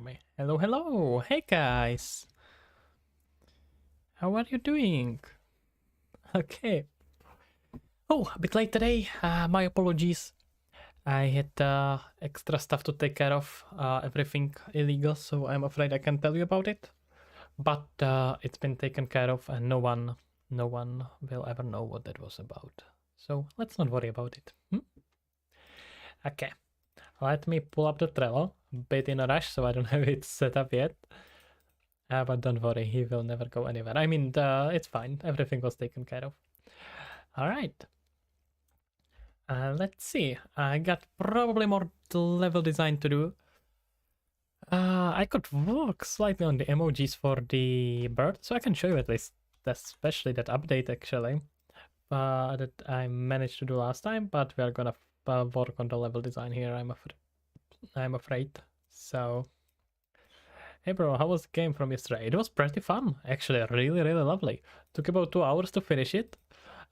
hear me. Hello, hello. Hey, guys. How are you doing? Okay. Oh, a bit late today. My apologies. I had extra stuff to take care of. Everything illegal, so I'm afraid I can't tell you about it. But it's been taken care of, and no one will ever know what that was about. So let's not worry about it. Okay. Let me pull up the Trello. A bit in a rush, so I don't have it set up yet. But don't worry, he will never go anywhere. I mean, it's fine. Everything was taken care of. All right. Let's see. I got probably more level design to do. I could work slightly on the emojis for the bird, so I can show you at least, especially that update actually, that I managed to do last time. But we are gonna work on the level design here. I'm afraid. So. Hey bro, how was the game from yesterday? It was pretty fun, actually, really, really lovely. Took about 2 hours to finish it.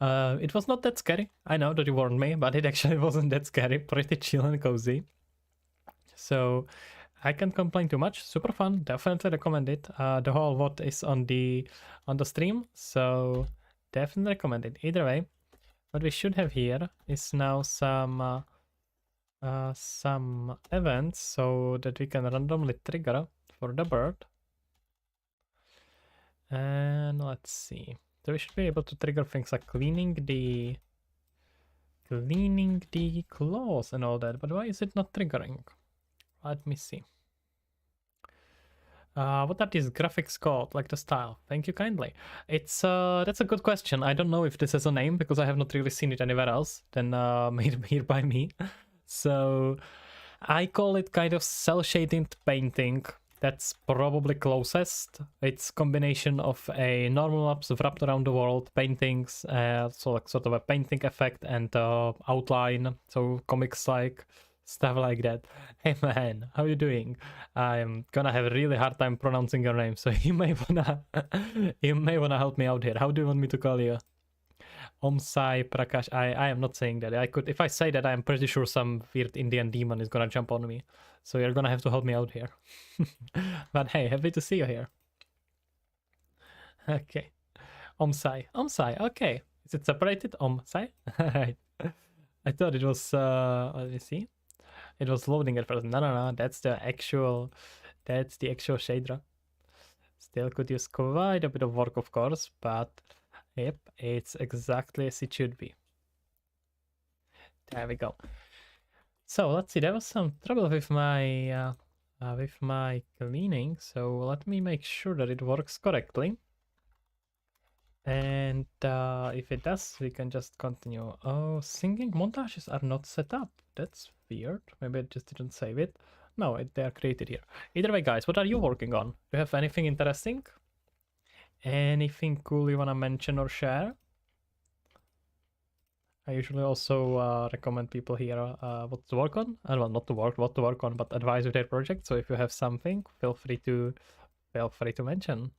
It was not that scary. I know that you warned me, but it actually wasn't that scary. Pretty chill and cozy. So I can't complain too much. Super fun. Definitely recommend it. The whole what is on the stream. So definitely recommend it. Either way, what we should have here is now some events so that we can randomly trigger for the bird. And let's see. So we should be able to trigger things like cleaning the claws and all that. But why is it not triggering? Let me see. What are these graphics called? Like the style? Thank you kindly. It's that's a good question. I don't know if this has a name because I have not really seen it anywhere else than made here by me. So I call it kind of cell shaded painting. That's probably closest. It's combination of a normal maps wrapped around the world, paintings, so like sort of a painting effect and outline, so comics like stuff like that. Hey man, how you doing? I'm gonna have a really hard time pronouncing your name, so you may wanna help me out here. How do you want me to call you? Om Sai Prakash. I am not saying that. I could, if I say that, I'm pretty sure some weird Indian demon is gonna jump on me. So you're gonna have to help me out here. But hey, happy to see you here. Okay. Om Sai. Om Sai. Okay. Is it separated? Om Sai. Right. I thought it was. Let me see. It was loading at first. No. That's the actual. That's the actual shader. Still could use quite a bit of work, of course, but. Yep, it's exactly as it should be. There we go. So let's see, there was some trouble with my cleaning, so let me make sure that it works correctly. And if it does, we can just continue. Oh, singing montages are not set up. That's weird. Maybe I just didn't save it. No, they are created here. Either way, guys, what are you working on? Do you have anything interesting? Anything cool you want to mention or share? I usually also recommend people here what to work on. Well, not to work, what to work on, but advise with their project. So if you have something, feel free to mention.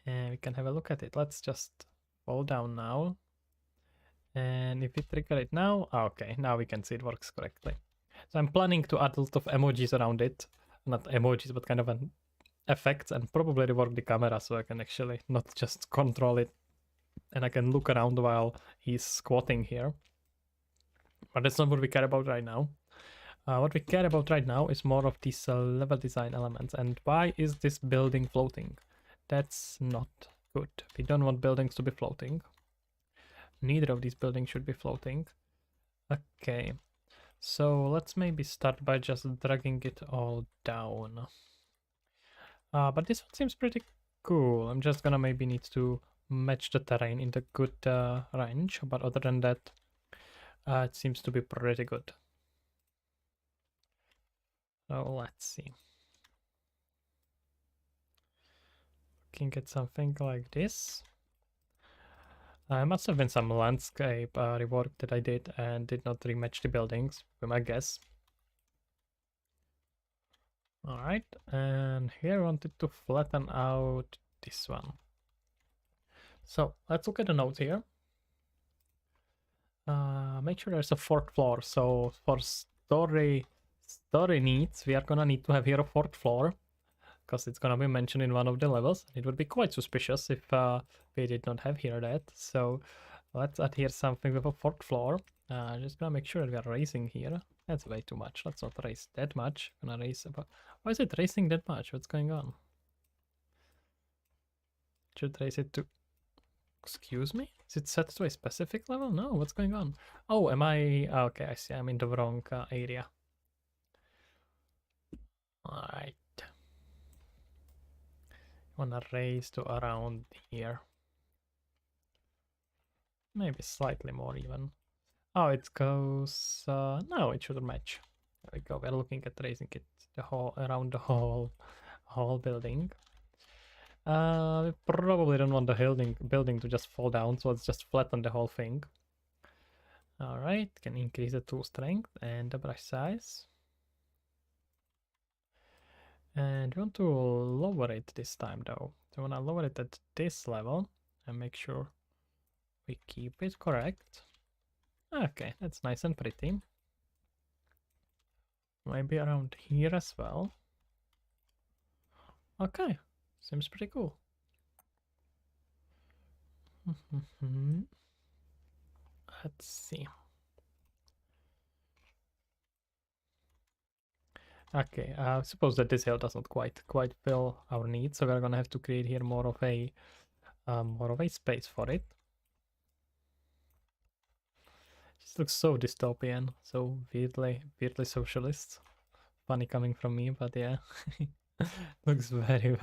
And we can have a look at it. Let's just fall down now. And if we trigger it now, okay, now we can see it works correctly. So I'm planning to add a lot of emojis around it. Not emojis, but kind of an effects, and probably rework the camera so I can actually not just control it and I can look around while he's squatting here. But that's not what we care about right now. What we care about right now is more of these level design elements. And why is this building floating? That's not good. We don't want buildings to be floating. Neither of these buildings should be floating. Okay, so let's maybe start by just dragging it all down. But this one seems pretty cool. I'm just gonna maybe need to match the terrain in the good range, but other than that, it seems to be pretty good. So let's see. Looking at something like this. It must have been some landscape rework that I did and did not rematch the buildings, with my guess. Alright, and here I wanted to flatten out this one. So let's look at the notes here. Make sure there's a fourth floor. So for story story needs, we are gonna need to have here a fourth floor, because it's gonna be mentioned in one of the levels. It would be quite suspicious if we did not have here that. So let's add here something with a fourth floor. Just gonna make sure that we are raising here. That's way too much. Let's not raise that much. Gonna raise about. Why is it raising that much? What's going on? Should raise it to. Excuse me? Is it set to a specific level? No. What's going on? Oh, am I? Okay, I see. I'm in the wrong area. All right. Wanna raise to around here. Maybe slightly more even. Oh, it goes. No, it shouldn't match. There we go. We're looking at raising it the whole around the whole building. We probably don't want the building to just fall down, so let's just flatten the whole thing. All right, can increase the tool strength and the brush size. And we want to lower it this time though. So we want to lower it at this level and make sure we keep it correct. Okay, that's nice and pretty. Maybe around here as well. Okay, seems pretty cool. Let's see. Okay, I suppose that this hill does not quite fill our needs, so we're gonna have to create here more of a space for it. This looks so dystopian, so weirdly socialist. Funny coming from me, but yeah, looks very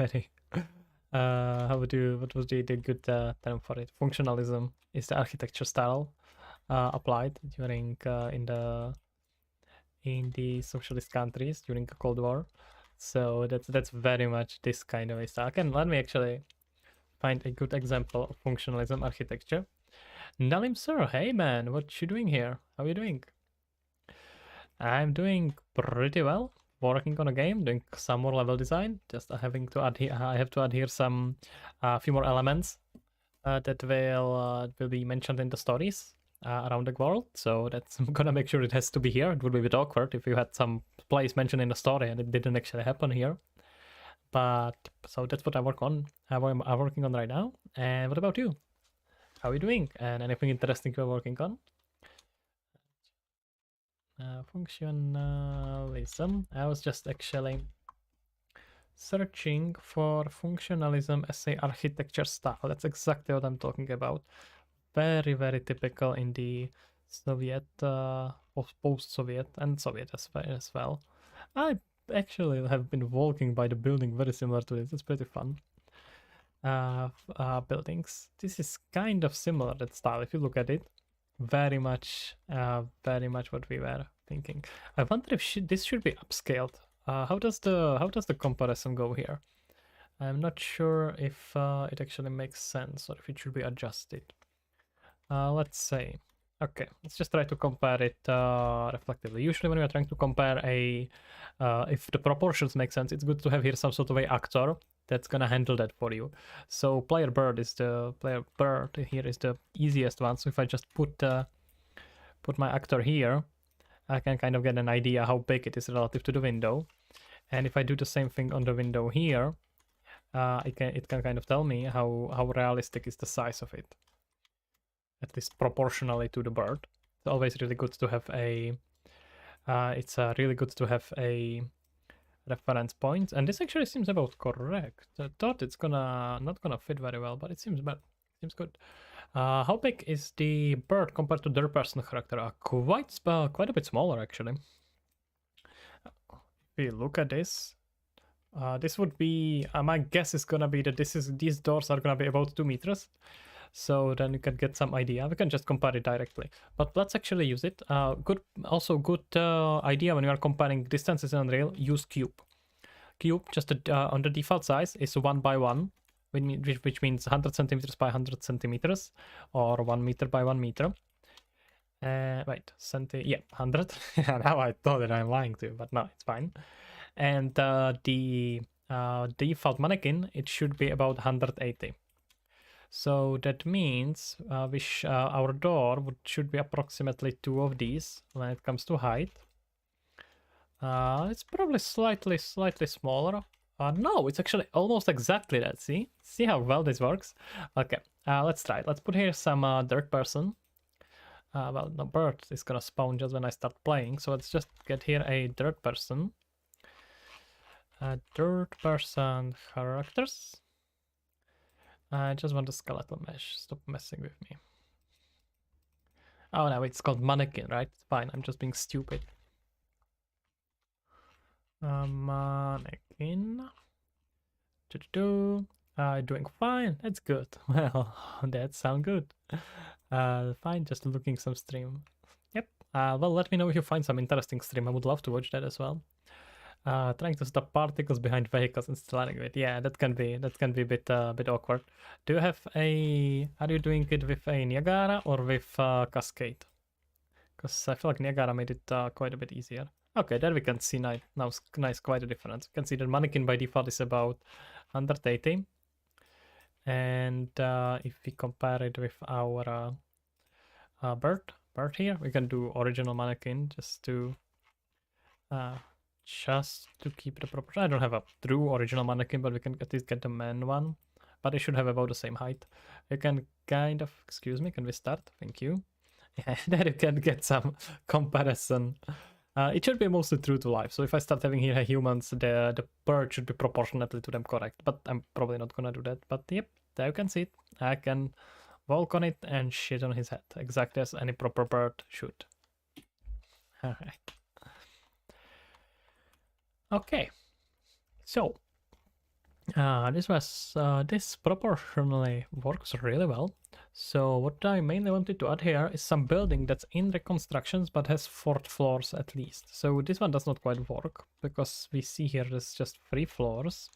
what was the good term for it? Functionalism is the architecture style applied during in the socialist countries during the Cold War. So that's very much this kind of a style. Let me actually find a good example of functionalism architecture. Nalim sir, hey man, what you doing here? How are you doing? I'm doing pretty well. Working on a game, doing some more level design. Just having to add here. I have to add here some few more elements that will be mentioned in the stories around the world. So that's I'm gonna make sure it has to be here. It would be a bit awkward if you had some place mentioned in the story and it didn't actually happen here. But so that's what I work on. I'm working on right now. And what about you? How are you doing? And anything interesting you're working on? Functionalism. I was just actually searching for functionalism as a architecture style. That's exactly what I'm talking about. Very typical in the Soviet, post-Soviet and Soviet as well. I actually have been walking by the building very similar to this. It's pretty fun. Buildings. This is kind of similar, that style, if you look at it. Very much what we were thinking. I wonder if this should be upscaled. How does the comparison go here? I'm not sure if it actually makes sense or if it should be adjusted. Let's say, okay, let's just try to compare it reflectively. Usually when we are trying to compare if the proportions make sense, it's good to have here some sort of a actor that's gonna handle that for you. So player bird here is the easiest one. So if I just put my actor here, I can kind of get an idea how big it is relative to the window. And if I do the same thing on the window here, it can kind of tell me how realistic is the size of it, at least proportionally to the bird. It's always really good to have a really good to have a reference point, and this actually seems about correct. I thought it's not gonna fit very well, but it seems bad. Seems good. How big is the bird compared to their personal character? Quite a bit smaller actually. If we look at this, this would be my guess is gonna be that these doors are gonna be about 2 meters. So then you can get some idea. We can just compare it directly, but let's actually use it. Good idea when you are comparing distances in Unreal. Use cube. Cube just on the default size is 1 by 1, which means 100 centimeters by 100 centimeters, or 1 meter by 1 meter. Wait, 100. Now I thought that I'm lying to you, but no, it's fine. And the default mannequin, it should be about 180. So that means our door should be approximately 2 of these when it comes to height. It's probably slightly smaller. No, it's actually almost exactly that. See how well this works. Okay, let's try it. Let's put here some dirt person. Well, no, bird is gonna spawn just when I start playing, so let's just get here a dirt person. Dirt person characters. I just want a skeletal mesh. Stop messing with me. Oh no, it's called mannequin, right? It's fine. I'm just being stupid. Mannequin. Doing fine. That's good. Well, that sounds good. Fine. Just looking some stream. Yep. Well, let me know if you find some interesting stream. I would love to watch that as well. Trying to stop particles behind vehicles and still running it. Yeah, that can be a bit awkward. Do you have a? Are you doing it with a Niagara or with Cascade? Because I feel like Niagara made it quite a bit easier. Okay, there we can see now nice quite a difference. You can see the mannequin by default is about 180, and if we compare it with our bird here, we can do original mannequin just to keep the proportion. I don't have a true original mannequin, but we can at least get the man one. But they should have about the same height. You can kind of, excuse me, can we start? Thank you. Yeah, there you can get some comparison. It should be mostly true to life. So if I start having here humans, the bird should be proportionately to them correct. But I'm probably not gonna do that. But yep, there you can see it. I can walk on it and shit on his head, exactly as any proper bird should. All right. Okay, so this proportionally works really well. So what I mainly wanted to add here is some building that's in reconstructions but has 4 floors at least. So this one does not quite work because we see here there's just 3 floors.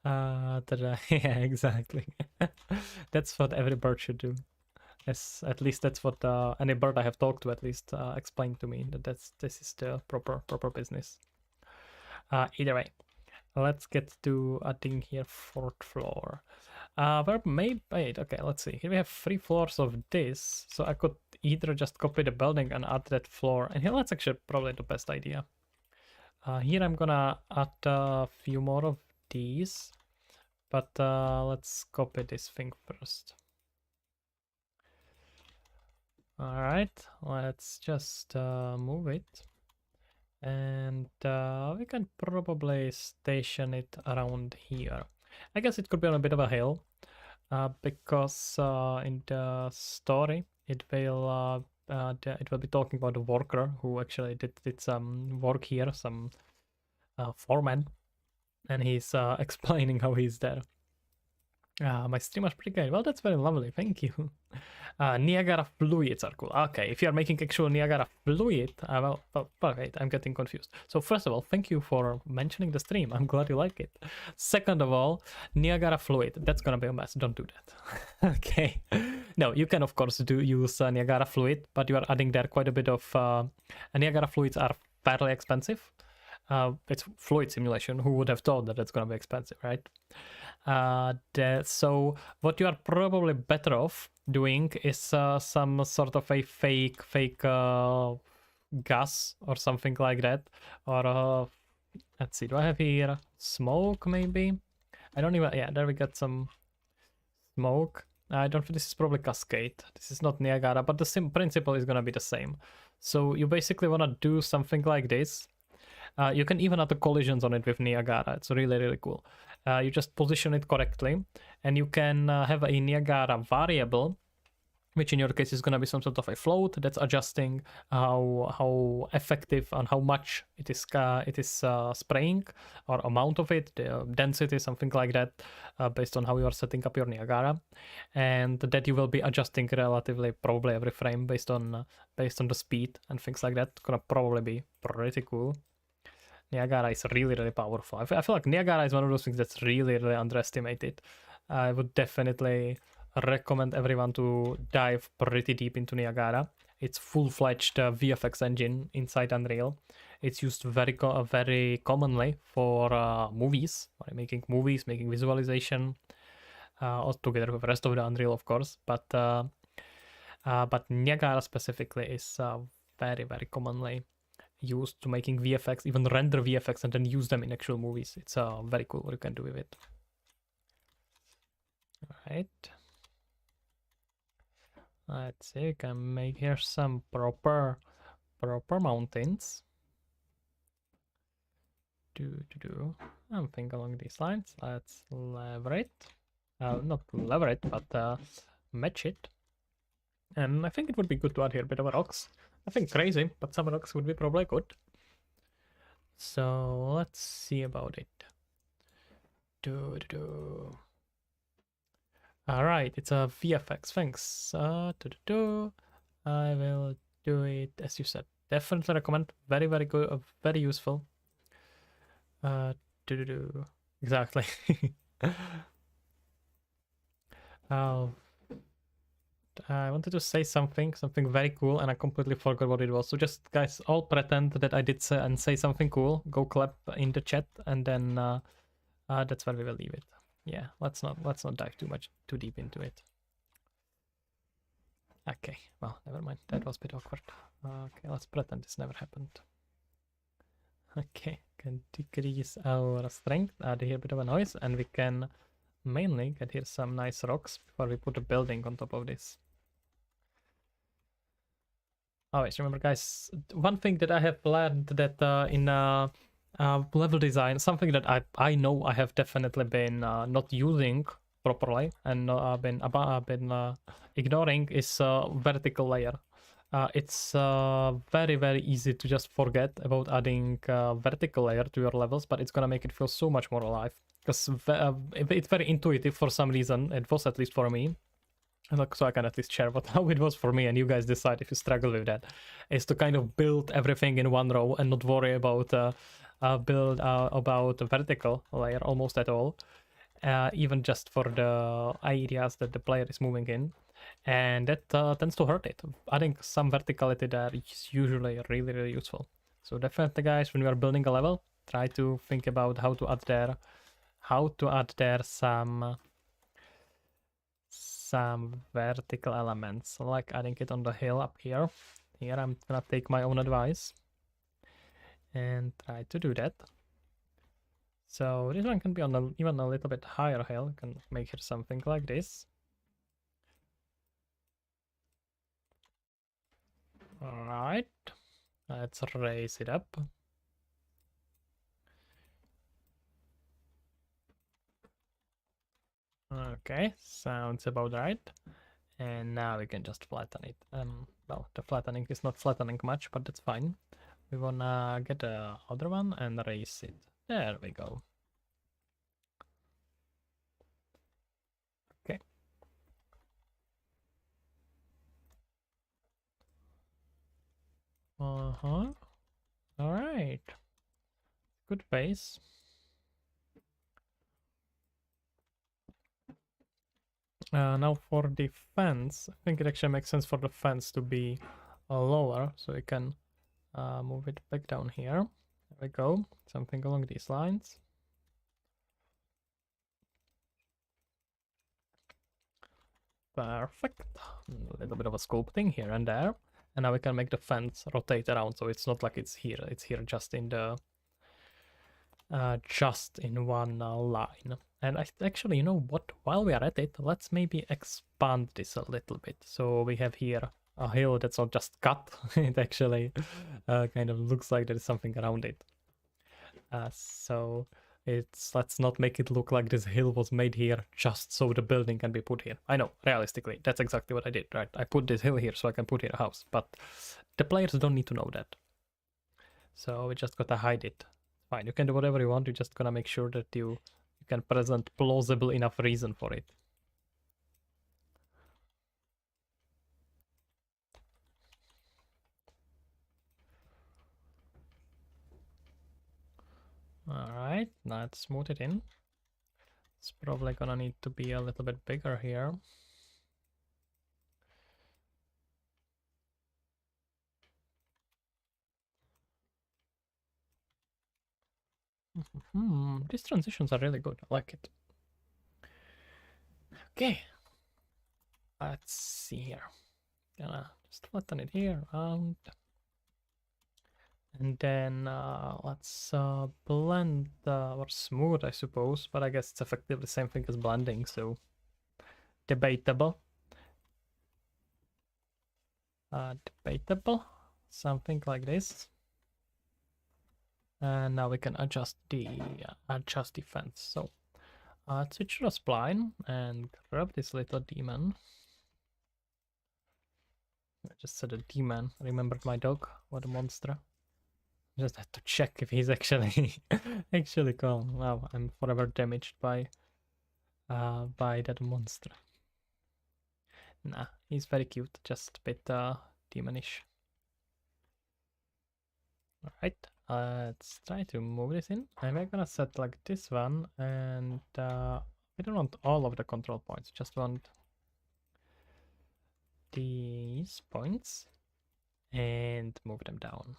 Yeah, exactly. That's what every bird should do. At least that's what any bird I have talked to at least explained to me, that this is the proper business. Either way, let's get to adding here 4th floor. Where maybe, wait, okay, let's see. Here we have 3 floors of this, so I could either just copy the building and add that floor. And here, that's actually probably the best idea. Here I'm gonna add a few more of these, but let's copy this thing first. All right, let's just move it. And we can probably station it around here. I guess it could be on a bit of a hill, because in the story it will be talking about a worker who actually did some work here, some foreman, and he's explaining how he's there. My stream was pretty good. Well, that's very lovely. Thank you. Niagara fluids are cool. Okay, if you are making actual Niagara fluid, well, wait, I'm getting confused. So first of all, thank you for mentioning the stream. I'm glad you like it. Second of all, Niagara fluid. That's gonna be a mess. Don't do that. Okay. No, you can of course use Niagara fluid, but you are adding there quite a bit of. Niagara fluids are fairly expensive. It's fluid simulation. Who would have thought that it's gonna be expensive, right? So what you are probably better off doing is some sort of a fake gas or something like that, or let's see, do I have here smoke? Maybe I don't even. Yeah, there we got some smoke. I don't think this is probably Cascade. This is not Niagara, but the principle is gonna be the same. So you basically want to do something like this. You can even add the collisions on it with Niagara. It's really cool. You just position it correctly, and you can have a Niagara variable, which in your case is going to be some sort of a float that's adjusting how effective and how much it is spraying, or amount of it, the density, something like that, based on how you are setting up your Niagara, and that you will be adjusting relatively probably every frame based on the speed and things like that. It's gonna probably be pretty cool. Niagara is really powerful. I feel like Niagara is one of those things that's really underestimated. I would definitely recommend everyone to dive pretty deep into Niagara. It's full-fledged VFX engine inside Unreal. It's used very commonly for movies, making movies, making visualization, all together with the rest of the Unreal, of course. But Niagara specifically is very commonly used to making VFX, even render VFX and then use them in actual movies. It's very cool what you can do with it. Right. Let's see, we can make here some proper mountains. Something along these lines. Let's lever it. Not lever it, but match it. And I think it would be good to add here a bit of rocks. Nothing crazy, but some rocks would be probably good. So let's see about it. Alright, it's a VFX, thanks. I will do it as you said. Definitely recommend. Very, very good, very useful. Exactly. Oh, I wanted to say something very cool, and I completely forgot what it was. So just guys, all pretend that I did say and say something cool. Go clap in the chat, and then that's where we will leave it. Yeah, let's not dive too deep into it. Okay, well, never mind. That was a bit awkward. Okay, let's pretend this never happened. Okay, can decrease our strength, add here a bit of a noise, and we can mainly get here some nice rocks before we put a building on top of this. Always remember, guys, one thing that I have learned that in level design, something that I know I have definitely been not using properly and I've been ignoring is vertical layer. It's very, very easy to just forget about adding vertical layer to your levels, but it's gonna make it feel so much more alive because it's very intuitive for some reason. It was, at least for me. So I can at least share how it was for me, and you guys decide if you struggle with that. Is to kind of build everything in one row and not worry about about the vertical layer almost at all, even just for the areas that the player is moving in, and that tends to hurt it. Adding some verticality there is usually really, really useful. So definitely, guys, when we are building a level, try to think about how to add there some vertical elements, like adding it on the hill up here. Here I'm gonna take my own advice and try to do that. So this one can be on even a little bit higher hill. You can make here something like this. Alright, let's raise it up. Okay, sounds about right. And now we can just flatten it. Well, the flattening is not flattening much, but that's fine. We wanna get the other one and raise it. There we go. Okay. All right. Good base. Now for the fence, I think it actually makes sense for the fence to be lower, so we can move it back down here. There we go, something along these lines. Perfect. A little bit of a sculpting here and there, and now we can make the fence rotate around, so it's not like it's here just in the one line. And actually, you know what, while we are at it, let's maybe expand this a little bit. So we have here a hill that's not just cut, it actually kind of looks like there is something around it. So let's not make it look like this hill was made here just so the building can be put here. I know, realistically, that's exactly what I did, right? I put this hill here so I can put here a house, but the players don't need to know that. So we just gotta hide it. Fine, you can do whatever you want, you're just gonna make sure that you can present plausible enough reason for it. Alright, let's smooth it in. It's probably gonna need to be a little bit bigger here. These transitions are really good, I like it. Okay, let's see here. Gonna just flatten it here around. And then let's blend or smooth, I suppose, but I guess it's effectively the same thing as blending, so debatable. Debatable, something like this. And now we can adjust the fence. So switch to the spline and grab this little demon. I just said a demon. Remembered my dog. What a monster. Just had to check if he's actually actually calm. Wow, I'm forever damaged by that monster. Nah, he's very cute, just a bit demonish. Alright, let's try to move this in. And we're gonna set like this one, and we don't want all of the control points, just want these points and move them down.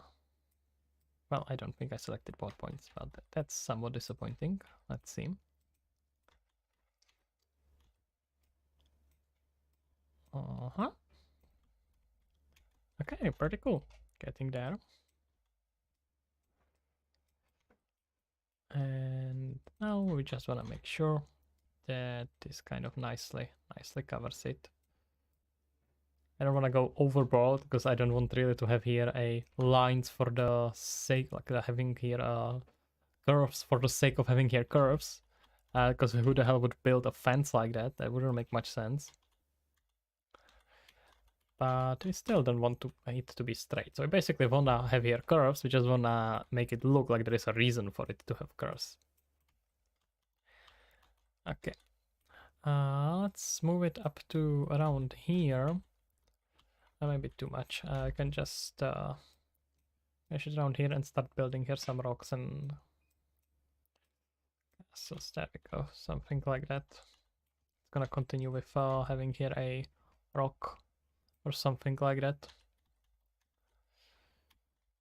Well, I don't think I selected both points, but that's somewhat disappointing. Let's see. Uh-huh. Okay, pretty cool. Getting there. And now we just want to make sure that this kind of nicely covers it. I don't want to go overboard because I don't want really to have here a lines for the sake, like having here curves for the sake of having here curves. Because who the hell would build a fence like that? That wouldn't make much sense. But we still don't want it to be straight. So we basically want to have here curves. We just want to make it look like there is a reason for it to have curves. Okay. Let's move it up to around here. That might be too much. I can just mesh it around here and start building here some rocks and so there we go. Something like that. It's gonna continue with having here a rock or something like that.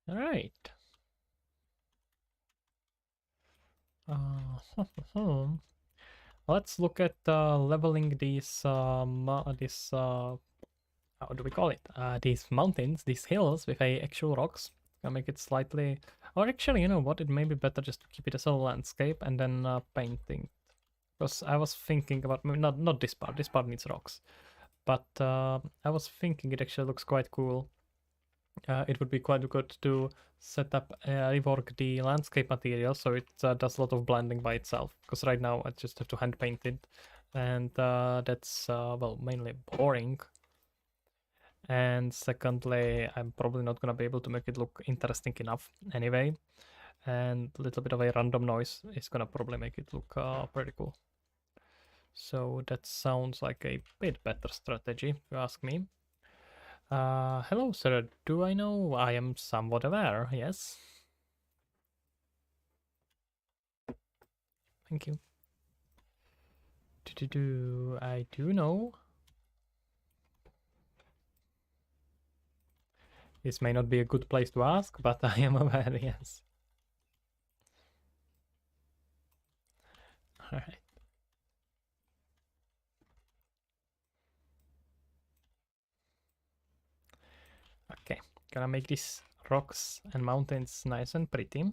All right. Let's look at leveling these how do we call it? These mountains, these hills with a actual rocks. Gonna make it slightly, or actually, you know what? It may be better just to keep it as a landscape and then painting. Because I was thinking about not this part. This part needs rocks, but I was thinking it actually looks quite cool. It would be quite good to set up rework the landscape material so it does a lot of blending by itself. Because right now I just have to hand paint it, and that's well, mainly boring. And secondly, I'm probably not gonna be able to make it look interesting enough anyway. And a little bit of a random noise is gonna probably make it look pretty cool. So that sounds like a bit better strategy, if you ask me. Hello, sir. Do I know? I am somewhat aware, yes. Thank you. I do know. This may not be a good place to ask, but I am aware, yes. Alright. Okay, gonna make these rocks and mountains nice and pretty.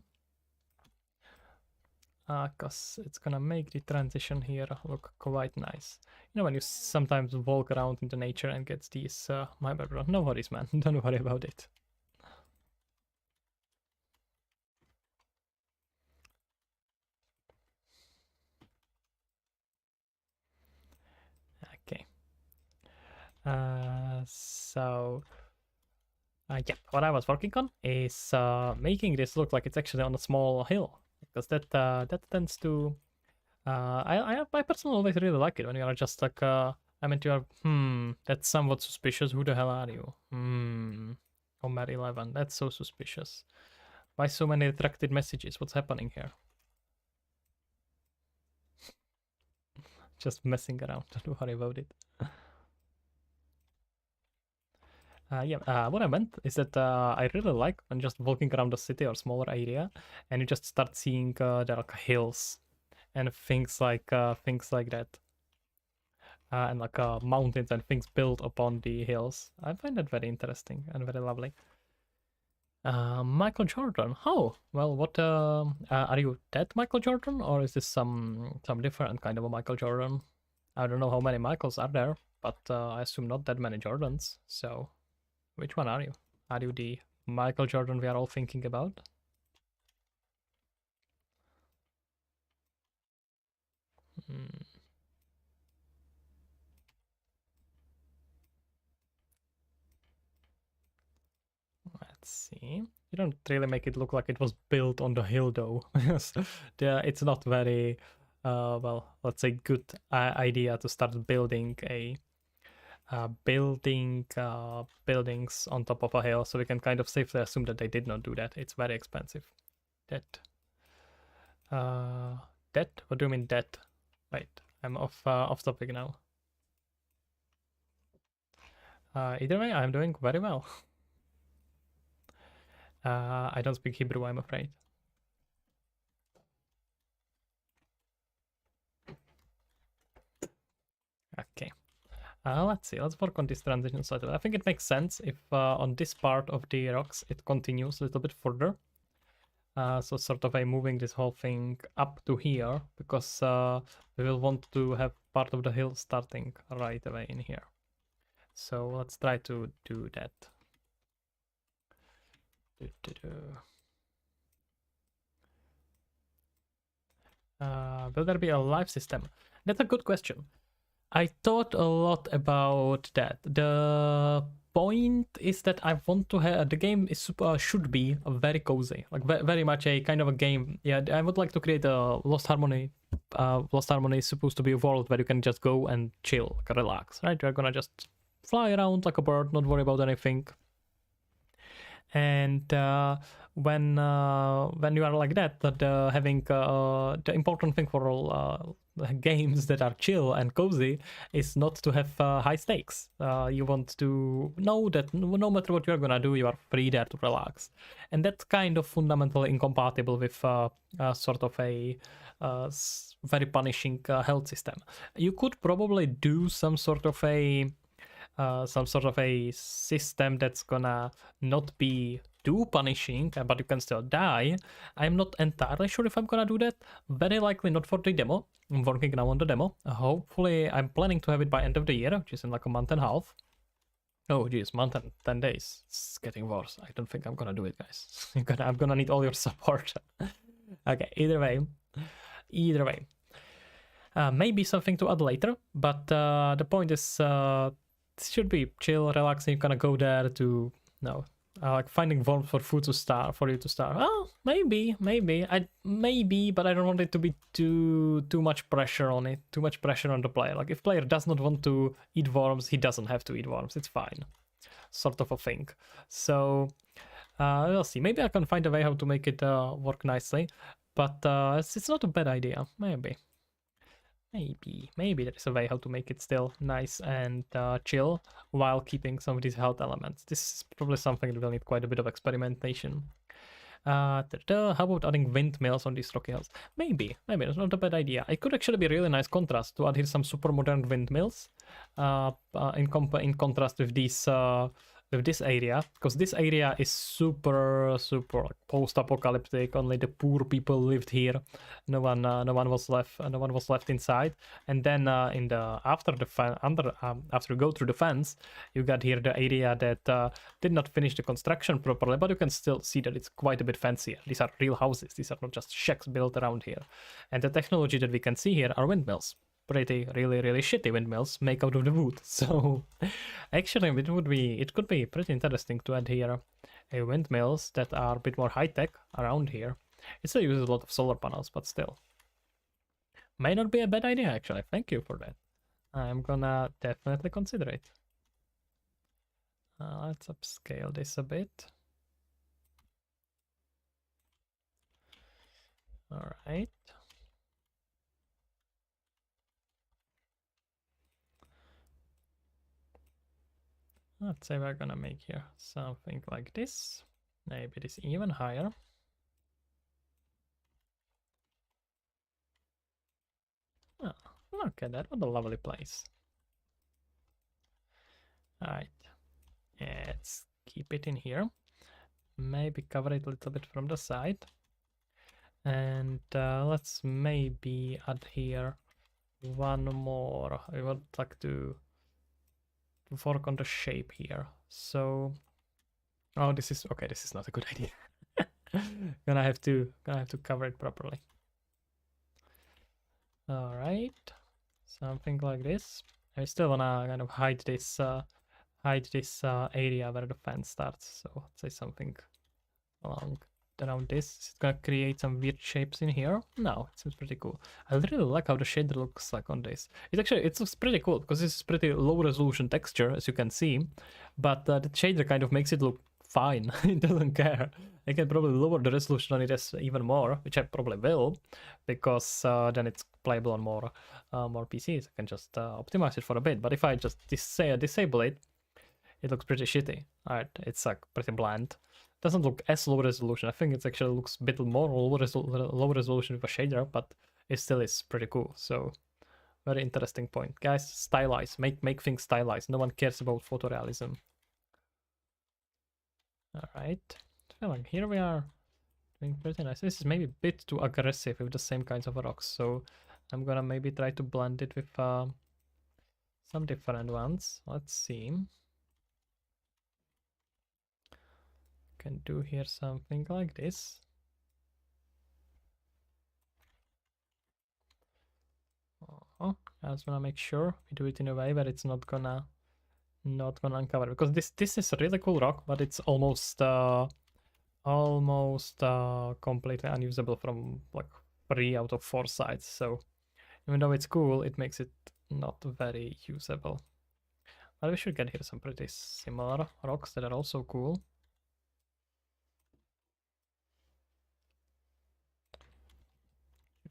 Cause it's gonna make the transition here look quite nice. You know when you sometimes walk around into nature and get these my background. No worries, man. Don't worry about it. Okay. Yeah, what I was working on is making this look like it's actually on a small hill, because that tends to. I personally always really like it when you are just like I mean, you are that's somewhat suspicious. Who the hell are you? Homer 11. That's so suspicious. Why so many retracted messages? What's happening here? Just messing around. Don't worry about it. Yeah, what I meant is that I really like when just walking around the city or smaller area, and you just start seeing there are like hills and things like that, and like mountains and things built upon the hills. I find that very interesting and very lovely. Michael Jordan. Oh, well, what are you that Michael Jordan, or is this some different kind of a Michael Jordan? I don't know how many Michaels are there, but I assume not that many Jordans. So, which one are you? Are you the Michael Jordan we are all thinking about? Hmm, let's see. You don't really make it look like it was built on the hill, though. It's not very, well, let's say, good idea to start building a buildings on top of a hill, so we can kind of safely assume that they did not do that. It's very expensive. That that, what do you mean that? Wait, I'm off topic now. Either way, I'm doing very well. I don't speak Hebrew, I'm afraid. Okay. Let's see. Let's work on this transition slightly. I think it makes sense if on this part of the rocks it continues a little bit further. So sort of moving this whole thing up to here, because we will want to have part of the hill starting right away in here. So let's try to do that. Will there be a live system? That's a good question. I thought a lot about that. The point is that I want to have the game is should be very cozy, like very much a kind of a game. Yeah, I would like to create a Lost Harmony. Lost Harmony is supposed to be a world where you can just go and chill, like relax, right? You're gonna just fly around like a bird, not worry about anything. And when you are like that, having the important thing for all games that are chill and cozy is not to have high stakes. You want to know that no matter what you're gonna do, you are free there to relax, and that's kind of fundamentally incompatible with sort of a very punishing health system. You could probably do some sort of a system that's gonna not be too punishing, but you can still die. I'm not entirely sure if I'm gonna do that. Very likely not for the demo. I'm working now on the demo. Hopefully, I'm planning to have it by end of the year, which is in like a month and a half. Oh geez, month and 10 days. It's getting worse. I don't think I'm gonna do it, guys. I'm gonna need all your support. Okay, either way. Maybe something to add later, but the point is it should be chill, relaxing. You're gonna go there to like finding warmth for food to start for you to start. Oh, maybe, but I don't want it to be too much pressure on it. Too much pressure on the player. Like if player does not want to eat worms, he doesn't have to eat worms. It's fine, sort of a thing. So we'll see. Maybe I can find a way how to make it work nicely, but it's not a bad idea. Maybe there is a way how to make it still nice and chill while keeping some of these health elements. This is probably something that will need quite a bit of experimentation. How about adding windmills on these rocky hills? Maybe that's not a bad idea. It could actually be a really nice contrast to add here some super modern windmills in contrast with these with this area, because this area is super like post-apocalyptic. Only the poor people lived here. No one was left inside. And then in the after you go through the fence, you got here the area that did not finish the construction properly, but you can still see that it's quite a bit fancier. These are real houses. These are not just shacks built around here. And the technology that we can see here are windmills. Pretty really shitty windmills made out of the wood. So actually it could be pretty interesting to add here a windmills that are a bit more high-tech around here. It still uses a lot of solar panels, but still may not be a bad idea. Actually, thank you for that. I'm gonna definitely consider it. Let's upscale this a bit. All right. Let's say we're gonna make here something like this. Maybe this even higher. Oh, look at that, what a lovely place. Alright, let's keep it in here. maybe cover it a little bit from the side. And let's maybe add here one more. I would like to work on the shape here. So, oh, this is okay. This is not a good idea. gonna have to cover it properly. All right, something like this. I still wanna kind of hide this area where the fence starts. So let's say something along around this. Is it gonna create some weird shapes in here? No, it seems pretty cool. I really like how the shader looks like on this. It looks pretty cool because this is pretty low resolution texture, as you can see, but the shader kind of makes it look fine. It doesn't care. I can probably lower the resolution on it even more, which I probably will, because then it's playable on more PCs. I can just optimize it for a bit. But if I just disable it, it looks pretty shitty. Alright, it's like pretty bland. Doesn't look as low resolution. I think it actually looks a bit more low resolution with a shader, but it still is pretty cool. So very interesting point. Guys, stylize. Make things stylized. No one cares about photorealism. Alright. I feel like here we are doing pretty nice. This is maybe a bit too aggressive with the same kinds of rocks, so I'm gonna maybe try to blend it with some different ones. Let's see. Can do here something like this. I just wanna make sure we do it in a way where it's not gonna uncover, because this is a really cool rock, but it's almost completely unusable from like 3 out of 4 sides. So even though it's cool, it makes it not very usable. But we should get here some pretty similar rocks that are also cool.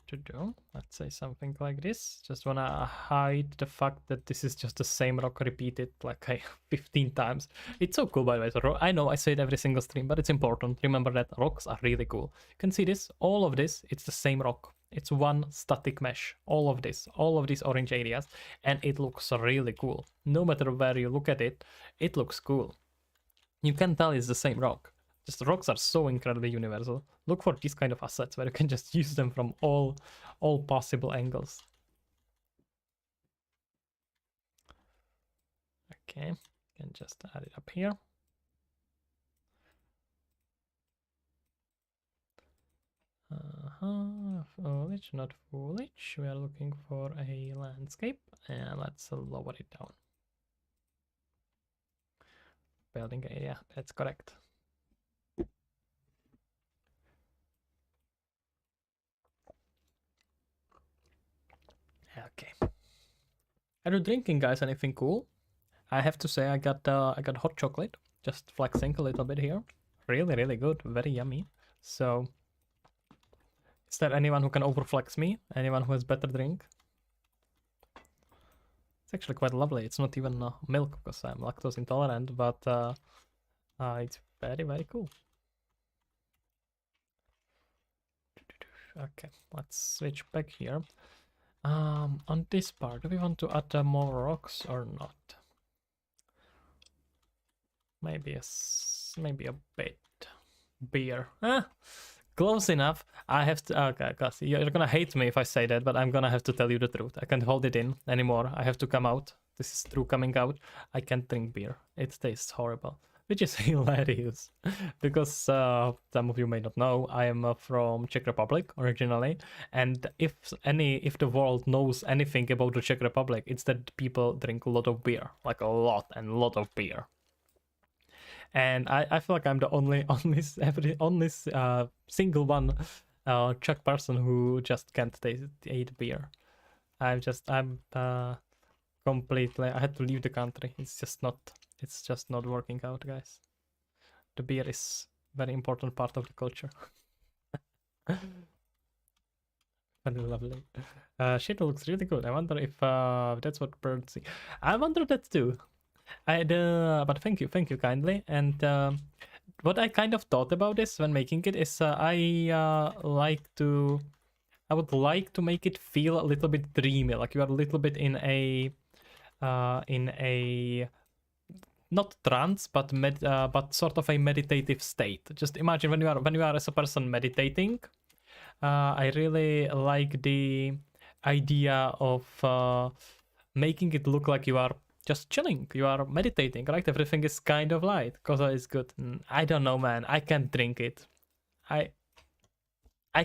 To do, let's say something like this. Just wanna hide the fact that this is just the same rock repeated like 15 times. It's so cool, by the way. So I know I say it every single stream, but it's important. Remember that rocks are really cool. You can see this, all of this, it's the same rock. It's one static mesh. All of these orange areas, and it looks really cool. No matter where you look at it, it looks cool. You can tell it's the same rock. Just rocks are so incredibly universal. Look for these kind of assets where you can just use them from all possible angles. Okay, can just add it up here. Foliage, not foliage. We are looking for a landscape, and let's lower it down. Building area, that's correct. Okay. Are you drinking, guys? Anything cool? I have to say I got hot chocolate. Just flexing a little bit here. Really good. Very yummy. So, is there anyone who can overflex me? Anyone who has better drink? It's actually quite lovely. It's not even milk because I'm lactose intolerant, but it's very cool. Okay, let's switch back here. On this part, do we want to add more rocks or not? Maybe a bit. Beer. Close enough. I have to. Okay, guys, you're gonna hate me if I say that, but I'm gonna have to tell you the truth. I can't hold it in anymore. I have to come out. This is true coming out. I can't drink beer. It tastes horrible, which is hilarious because some of you may not know, I am from Czech Republic originally, and if the world knows anything about the Czech Republic, it's that people drink a lot of beer, like a lot of beer. And I feel like I'm the only single one Czech person who just can't eat beer. I'm completely. I had to leave the country. It's just not working out, guys. The beer is very important part of the culture. Very lovely. Shit looks really good. I wonder if that's what birds see. I wonder that too. But thank you kindly. And what I kind of thought about this when making it is I would like to make it feel a little bit dreamy, like you are a little bit in a not trance, but sort of a meditative state. Just imagine when you are as a person meditating. I really like the idea of making it look like you are just chilling, you are meditating, right? Everything is kind of light. Koza is good. I don't know, man. I can't drink it. I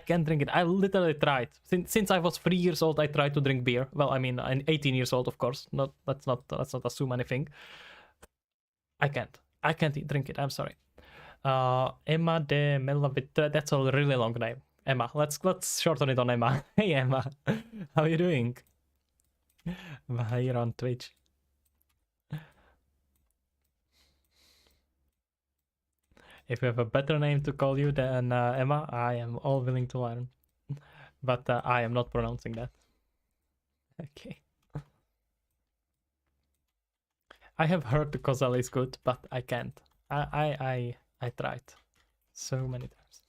can't drink it. I literally tried. Since I was 3 years old, I tried to drink beer. Well, I mean, I'm 18 years old, of course. Not let's not assume anything. I can't. I can't drink it. I'm sorry. Emma de Melavit. That's a really long name. Emma. Let's shorten it on Emma. Hey Emma, how are you doing? Here on Twitch. If you have a better name to call you than Emma, I am all willing to learn. But I am not pronouncing that. Okay. I have heard the Kozal is good, but I can't. I tried so many times.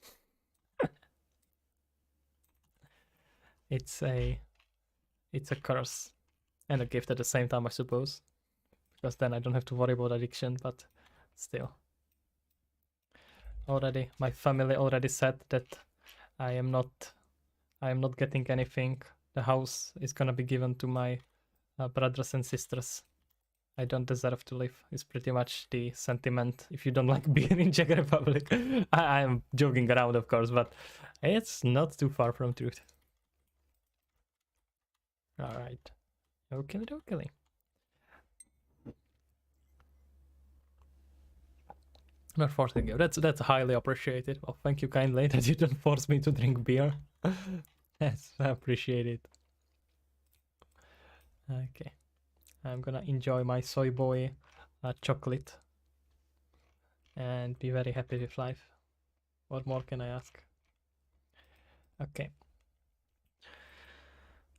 It's a curse and a gift at the same time, I suppose, because then I don't have to worry about addiction. But still, already my family already said that I am not getting anything. The house is gonna be given to my brothers and sisters. I don't deserve to live is pretty much the sentiment if you don't like beer in Czech Republic. I am joking around, of course, but it's not too far from truth. Alright. Okie. Not forcing you. That's highly appreciated. Well, thank you kindly that you don't force me to drink beer. Yes, I appreciate it. Okay. I'm gonna enjoy my soy boy chocolate and be very happy with life. What more can I ask? Okay.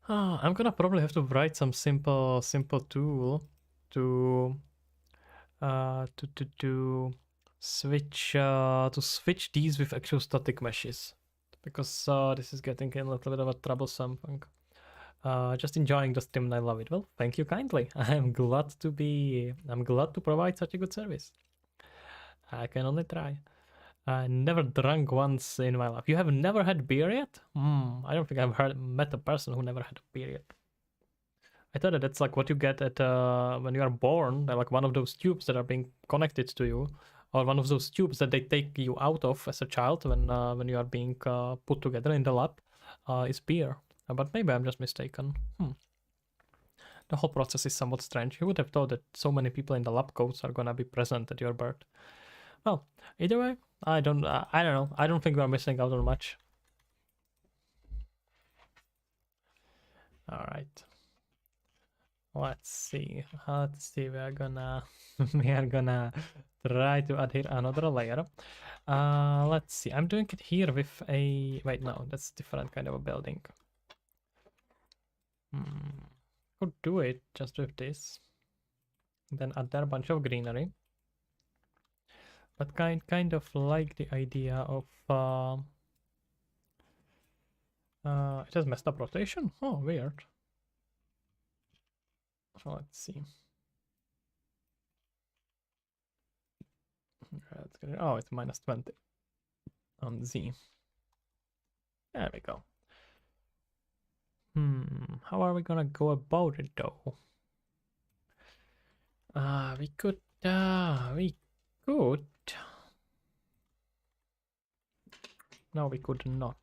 I'm gonna probably have to write some simple tool to switch these with actual static meshes, because this is getting a little bit of a troublesome thing. Just enjoying the stream and I love it. Well, thank you kindly. I'm glad to provide such a good service. I can only try. I never drank once in my life. You have never had beer yet? I don't think I've met a person who never had a beer yet. I thought that that's like what you get at when you are born. They're like one of those tubes that are being connected to you, or one of those tubes that they take you out of as a child when you are being put together in the lab. Is beer. But maybe I'm just mistaken. The whole process is somewhat strange. You would have thought that so many people in the lab coats are gonna be present at your birth. Well, either way, I don't know. I don't think we're missing out on much. All right. Let's see. We are gonna try to add here another layer. Let's see. I'm doing it here with a. Wait, no, that's different kind of a building. Could do it just with this. Then add there a bunch of greenery. But kind of like the idea of it has messed up rotation. Oh, weird. So let's see. Oh, it's minus 20 on Z. There we go. How are we gonna go about it though? We could. No, we could not.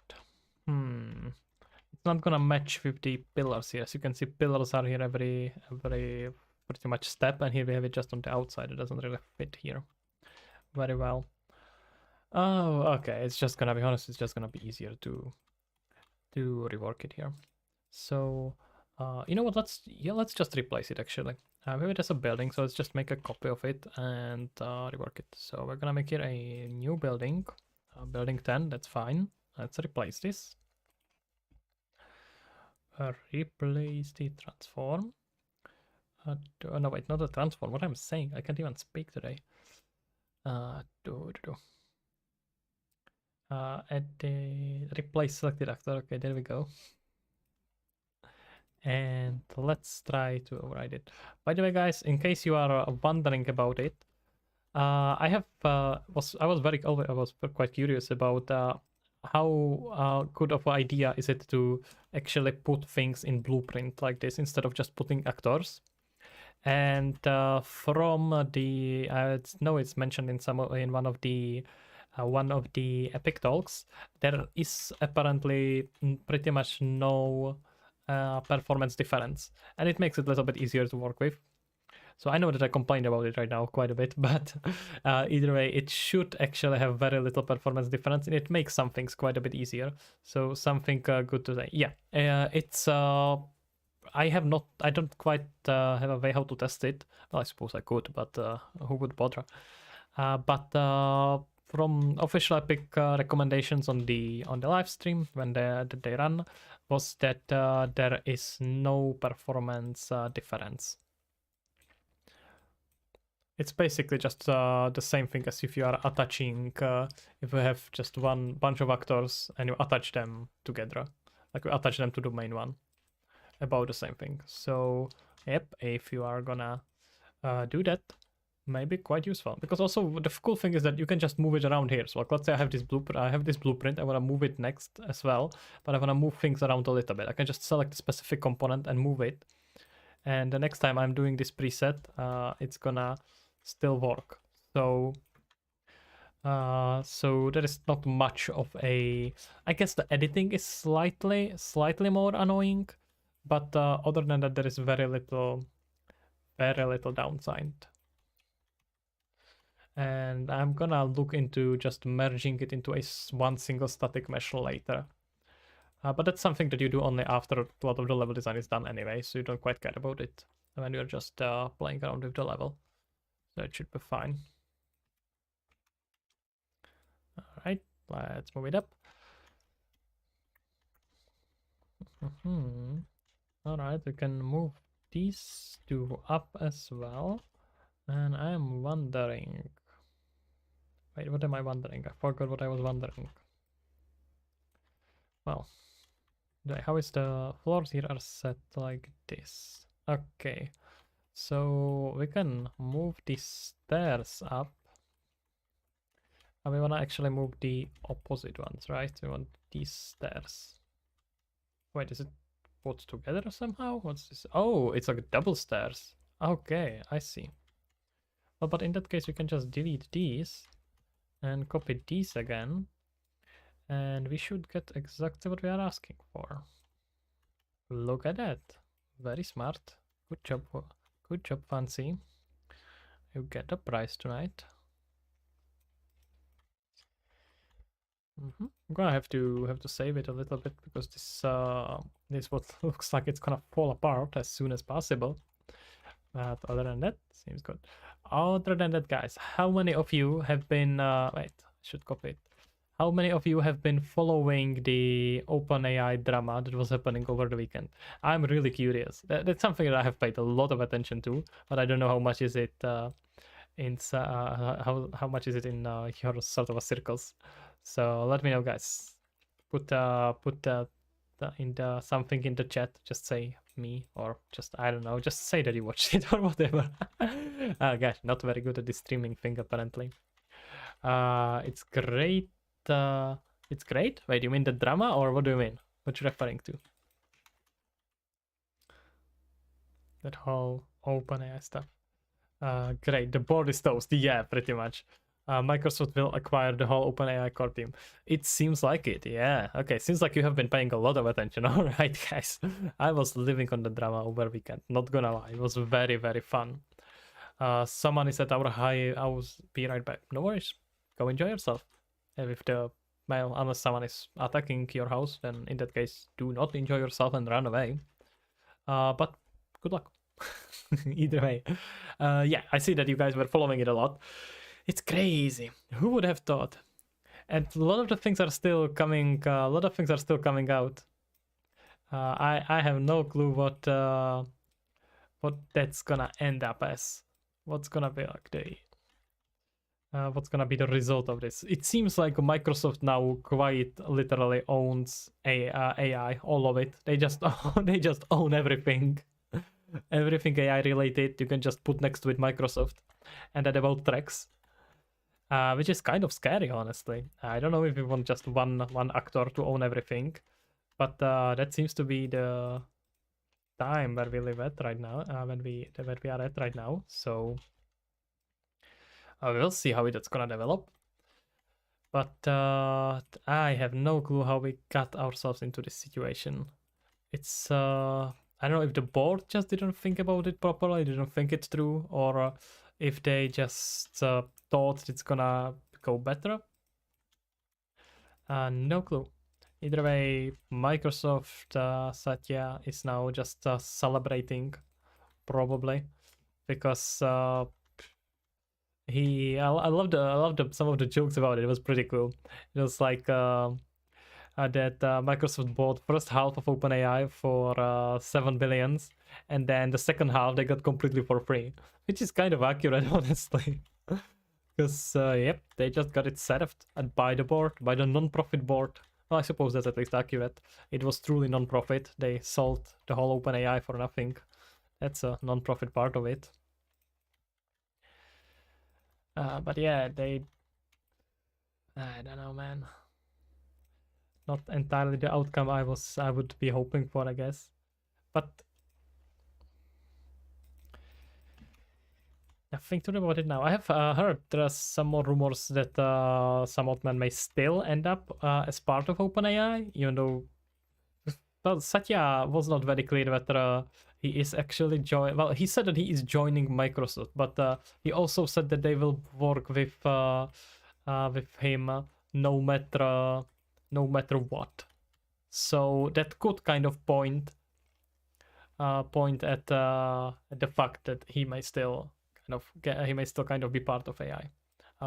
It's not gonna match with the pillars here. As you can see, pillars are here every pretty much step, and here we have it just on the outside. It doesn't really fit here very well. Oh, okay. It's just gonna be honest. It's just gonna be easier to rework it here. So, you know what? Let's just replace it actually. We have it as a building, so let's just make a copy of it and rework it. So we're gonna make here a new building, building 10. That's fine. Let's replace this. Replace the transform. No, wait, not the transform. What I'm saying, I can't even speak today. Add the replace selected actor. Okay, there we go. And let's try to override it. By the way, guys, in case you are wondering about it, I was quite curious about how good of an idea is it to actually put things in blueprint like this instead of just putting actors. And from the no, it's mentioned in one of the epic talks, there is apparently pretty much no performance difference, and it makes it a little bit easier to work with. So I know that I complained about it right now quite a bit, but either way, it should actually have very little performance difference, and it makes some things quite a bit easier. So something good to say. Yeah, it's I don't quite have a way how to test it. Well, I suppose I could, but who would bother? But from official Epic recommendations on the live stream when they run was that there is no performance difference. It's basically just the same thing as if you are attaching, if you have just one bunch of actors and you attach them together, like you attach them to the main one. About the same thing. So, yep, if you are gonna do that, maybe quite useful. Because also the cool thing is that you can just move it around here. So, like, let's say I have this blueprint. I wanna move it next as well, but I wanna move things around a little bit. I can just select a specific component and move it. And the next time I'm doing this preset, it's gonna still work. So there is not much of a, I guess the editing is slightly more annoying, but other than that there is very little downside. And I'm gonna look into just merging it into one single static mesh later. But that's something that you do only after a lot of the level design is done anyway, so you don't quite care about it when you're just playing around with the level. So it should be fine. Alright, let's move it up. Alright, we can move these two up as well. And I'm wondering... Wait, what am I wondering? I forgot what I was wondering. Well, how is the floors here are set like this? Okay, so we can move these stairs up. And we want to actually move the opposite ones, right? We want these stairs. Wait, is it put together somehow? What's this? Oh, it's like double stairs. Okay, I see. Well, but in that case, we can just delete these and copy these again. And we should get exactly what we are asking for. Look at that. Very smart. Good job. Good job, Fancy. You get a prize tonight. I'm gonna have to save it a little bit because this what looks like it's gonna fall apart as soon as possible. But other than that, seems good. Other than that, guys, how many of you have been wait, I should copy it. How many of you have been following the OpenAI drama that was happening over the weekend? I'm really curious. That's something that I have paid a lot of attention to, but I don't know how much is it in how much is it in your sort of a circles. So let me know, guys. Put something in the chat. Just say me, or just I don't know. Just say that you watched it or whatever. Gosh, not very good at this streaming thing apparently. It's great. It's great. Wait, you mean the drama, or what do you mean? What you referring to? That whole OpenAI stuff. Great. The board is toast. Yeah, pretty much. Microsoft will acquire the whole OpenAI core team. It seems like it, yeah. Okay, seems like you have been paying a lot of attention. All right, guys. I was living on the drama over weekend. Not gonna lie, it was very, very fun. Someone is at our high. I'll be right back. No worries. Go enjoy yourself. And if the well, unless someone is attacking your house, then in that case, do not enjoy yourself and run away. But good luck. Either way. Yeah, I see that you guys were following it a lot. It's crazy. Who would have thought? And a lot of the things are still coming. A lot of things are still coming out. I have no clue what that's gonna end up as. What's gonna be like what's gonna be the result of this? It seems like Microsoft now quite literally owns AI, all of it. They just own everything. Everything AI related, you can just put next to it Microsoft, and that about tracks. which is kind of scary, honestly. I don't know if we want just one actor to own everything, but that seems to be the time where we live at right now, where we are at right now. So we'll see how it's gonna develop. But I have no clue how we got ourselves into this situation. It's I don't know if the board just didn't think about it properly, didn't think it through, or if they just thought it's gonna go better. No clue. Either way, Microsoft Satya is now just celebrating, probably, because I loved some of the jokes about it. It was pretty cool. It was like that Microsoft bought first half of OpenAI for 7 billions, and then the second half they got completely for free, which is kind of accurate, honestly. Because yep, they just got it set up and by the board, by the non-profit board. Well, I suppose that's at least accurate. It was truly non-profit. They sold the whole OpenAI for nothing. That's a non-profit part of it. But yeah, I don't know, man. Not entirely the outcome I would be hoping for, I guess. But thinking about it now, I have heard there are some more rumors that some Altman may still end up as part of OpenAI, even though, well, Satya was not very clear whether he is actually joining. Well, he said that he is joining Microsoft, but he also said that they will work with him no matter what. So that could kind of point at the fact that he may still kind of be part of AI.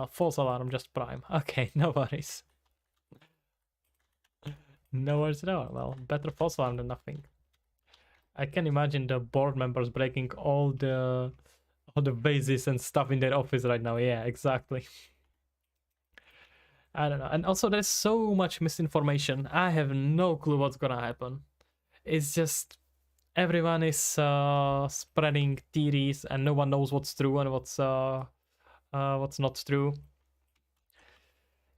False alarm, just Prime. Okay, no worries. No worries at all. Well, better false alarm than nothing. I can imagine the board members breaking all the vases and stuff in their office right now. Yeah, exactly. I don't know. And also, there's so much misinformation. I have no clue what's gonna happen. It's just everyone is spreading theories, and no one knows what's true and what's not true.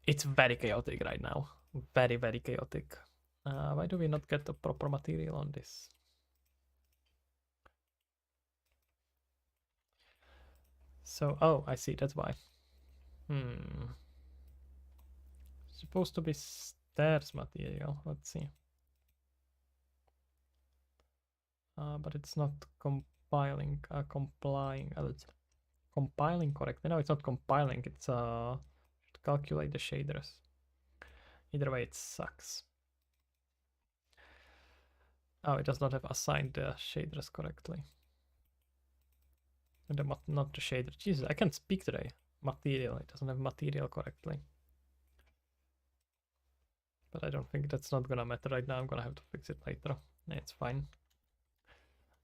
It's very chaotic right now. Very, very chaotic. Why do we not get the proper material on this? So, oh, I see. That's why. Supposed to be stairs material. Let's see. But it's not compiling. It's compiling correctly. No, it's not compiling. It's calculate the shaders. Either way, it sucks. Oh, it does not have assigned the shaders correctly. Not the shader. Jesus, I can't speak today. Material. It doesn't have material correctly. But I don't think that's not gonna matter right now. I'm gonna have to fix it later. It's fine.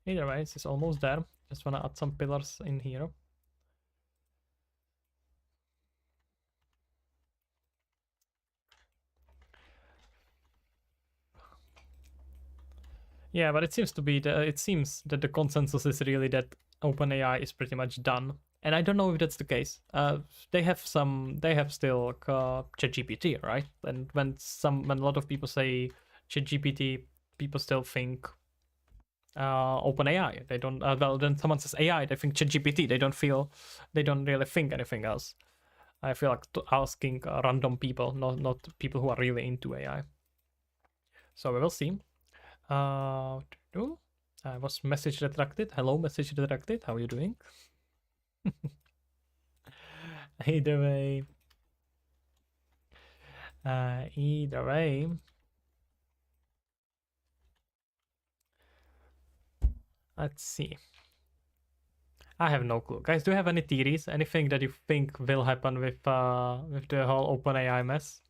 Either way, it's almost there. Just wanna add some pillars in here. Yeah, but it seems that the consensus is really that OpenAI is pretty much done. And I don't know if that's the case. They have still ChatGPT, right? And when a lot of people say ChatGPT, people still think OpenAI. They don't. Well, then someone says AI, they think ChatGPT. They don't really think anything else. I feel like asking random people, not people who are really into AI. So we will see. Was message retracted? Hello, message retracted. How are you doing? Either way. Let's see. I have no clue. Guys, do you have any theories? Anything that you think will happen with the whole OpenAI mess?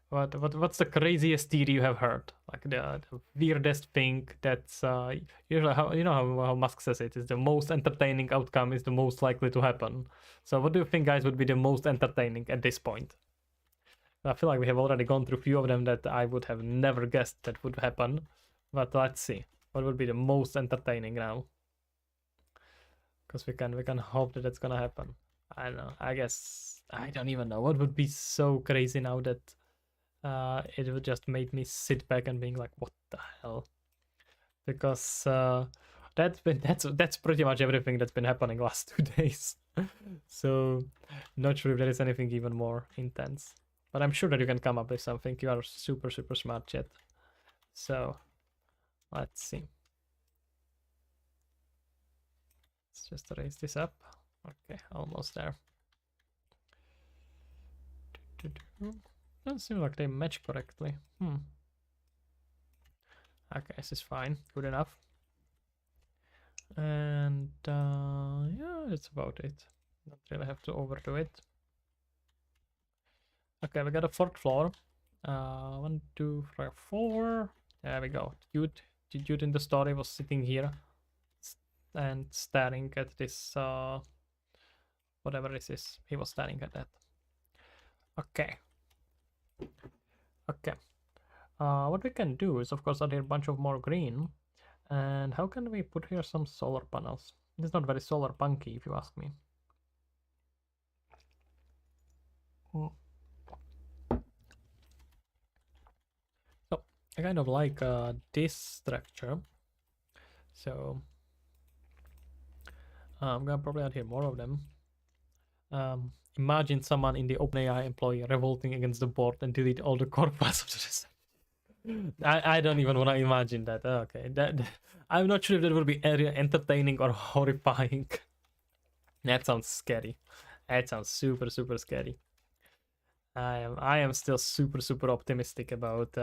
What's the craziest theory you have heard? Like the weirdest thing that's usually how Musk says it is the most entertaining outcome is the most likely to happen. So what do you think, guys, would be the most entertaining at this point? I feel like we have already gone through a few of them that I would have never guessed that would happen. But let's see. What would be the most entertaining now? Because we can hope that it's gonna happen. I don't know. I guess I don't even know what would be so crazy now that it would just make me sit back and being like, what the hell? Because that's pretty much everything that's been happening last 2 days. So not sure if there is anything even more intense. But I'm sure that you can come up with something. You are super smart, Chet. So let's see. Let's just raise this up. Okay, almost there. Doesn't seem like they match correctly. Okay, this is fine. Good enough. And yeah, that's about it. Don't really have to overdo it. Okay, we got a fourth floor. 1, 2, 3, 4. There we go. The dude in the story was sitting here and staring at this whatever this is. He was staring at that. Okay. Okay. What we can do is, of course, add here a bunch of more green. And how can we put here some solar panels? It's not very solar punky, if you ask me. So I kind of like this structure. So I'm gonna probably add here more of them. Imagine someone in the OpenAI employee revolting against the board and delete all the core parts of the system. I don't even want to imagine that. Okay, that I'm not sure if that will be entertaining or horrifying. That sounds scary. That sounds super scary. I am still super optimistic about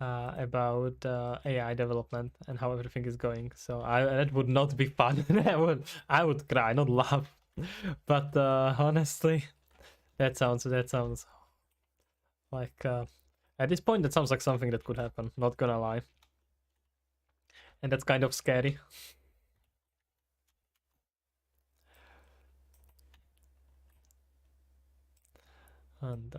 AI development and how everything is going. So that would not be fun. I would cry, not laugh. But honestly, that sounds like at this point that sounds like something that could happen. Not gonna lie, and that's kind of scary. And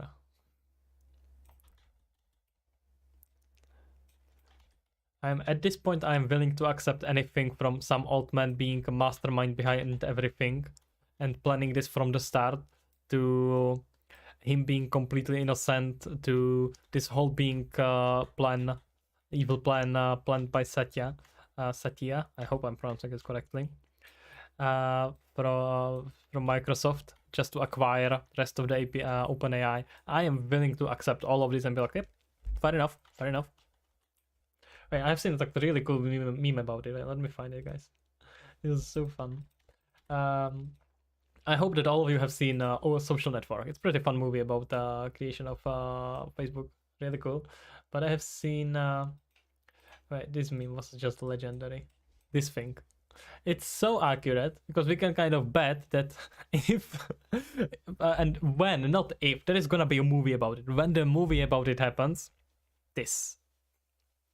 I'm at this point I'm willing to accept anything from some old man being a mastermind behind everything and planning this from the start to him being completely innocent to this whole being evil plan planned by Satya. Satya, I hope I'm pronouncing it correctly. From Microsoft just to acquire rest of the API, OpenAI. I am willing to accept all of this and be like, yep, fair enough. Wait, I've seen like a really cool meme about it. Wait, let me find it, guys. It was so fun. I hope that all of you have seen Social Network. It's a pretty fun movie about the creation of Facebook. Really cool. But I have seen... wait, this meme was just legendary. This thing. It's so accurate because we can kind of bet that if and when, not if, there is gonna be a movie about it. When the movie about it happens, this.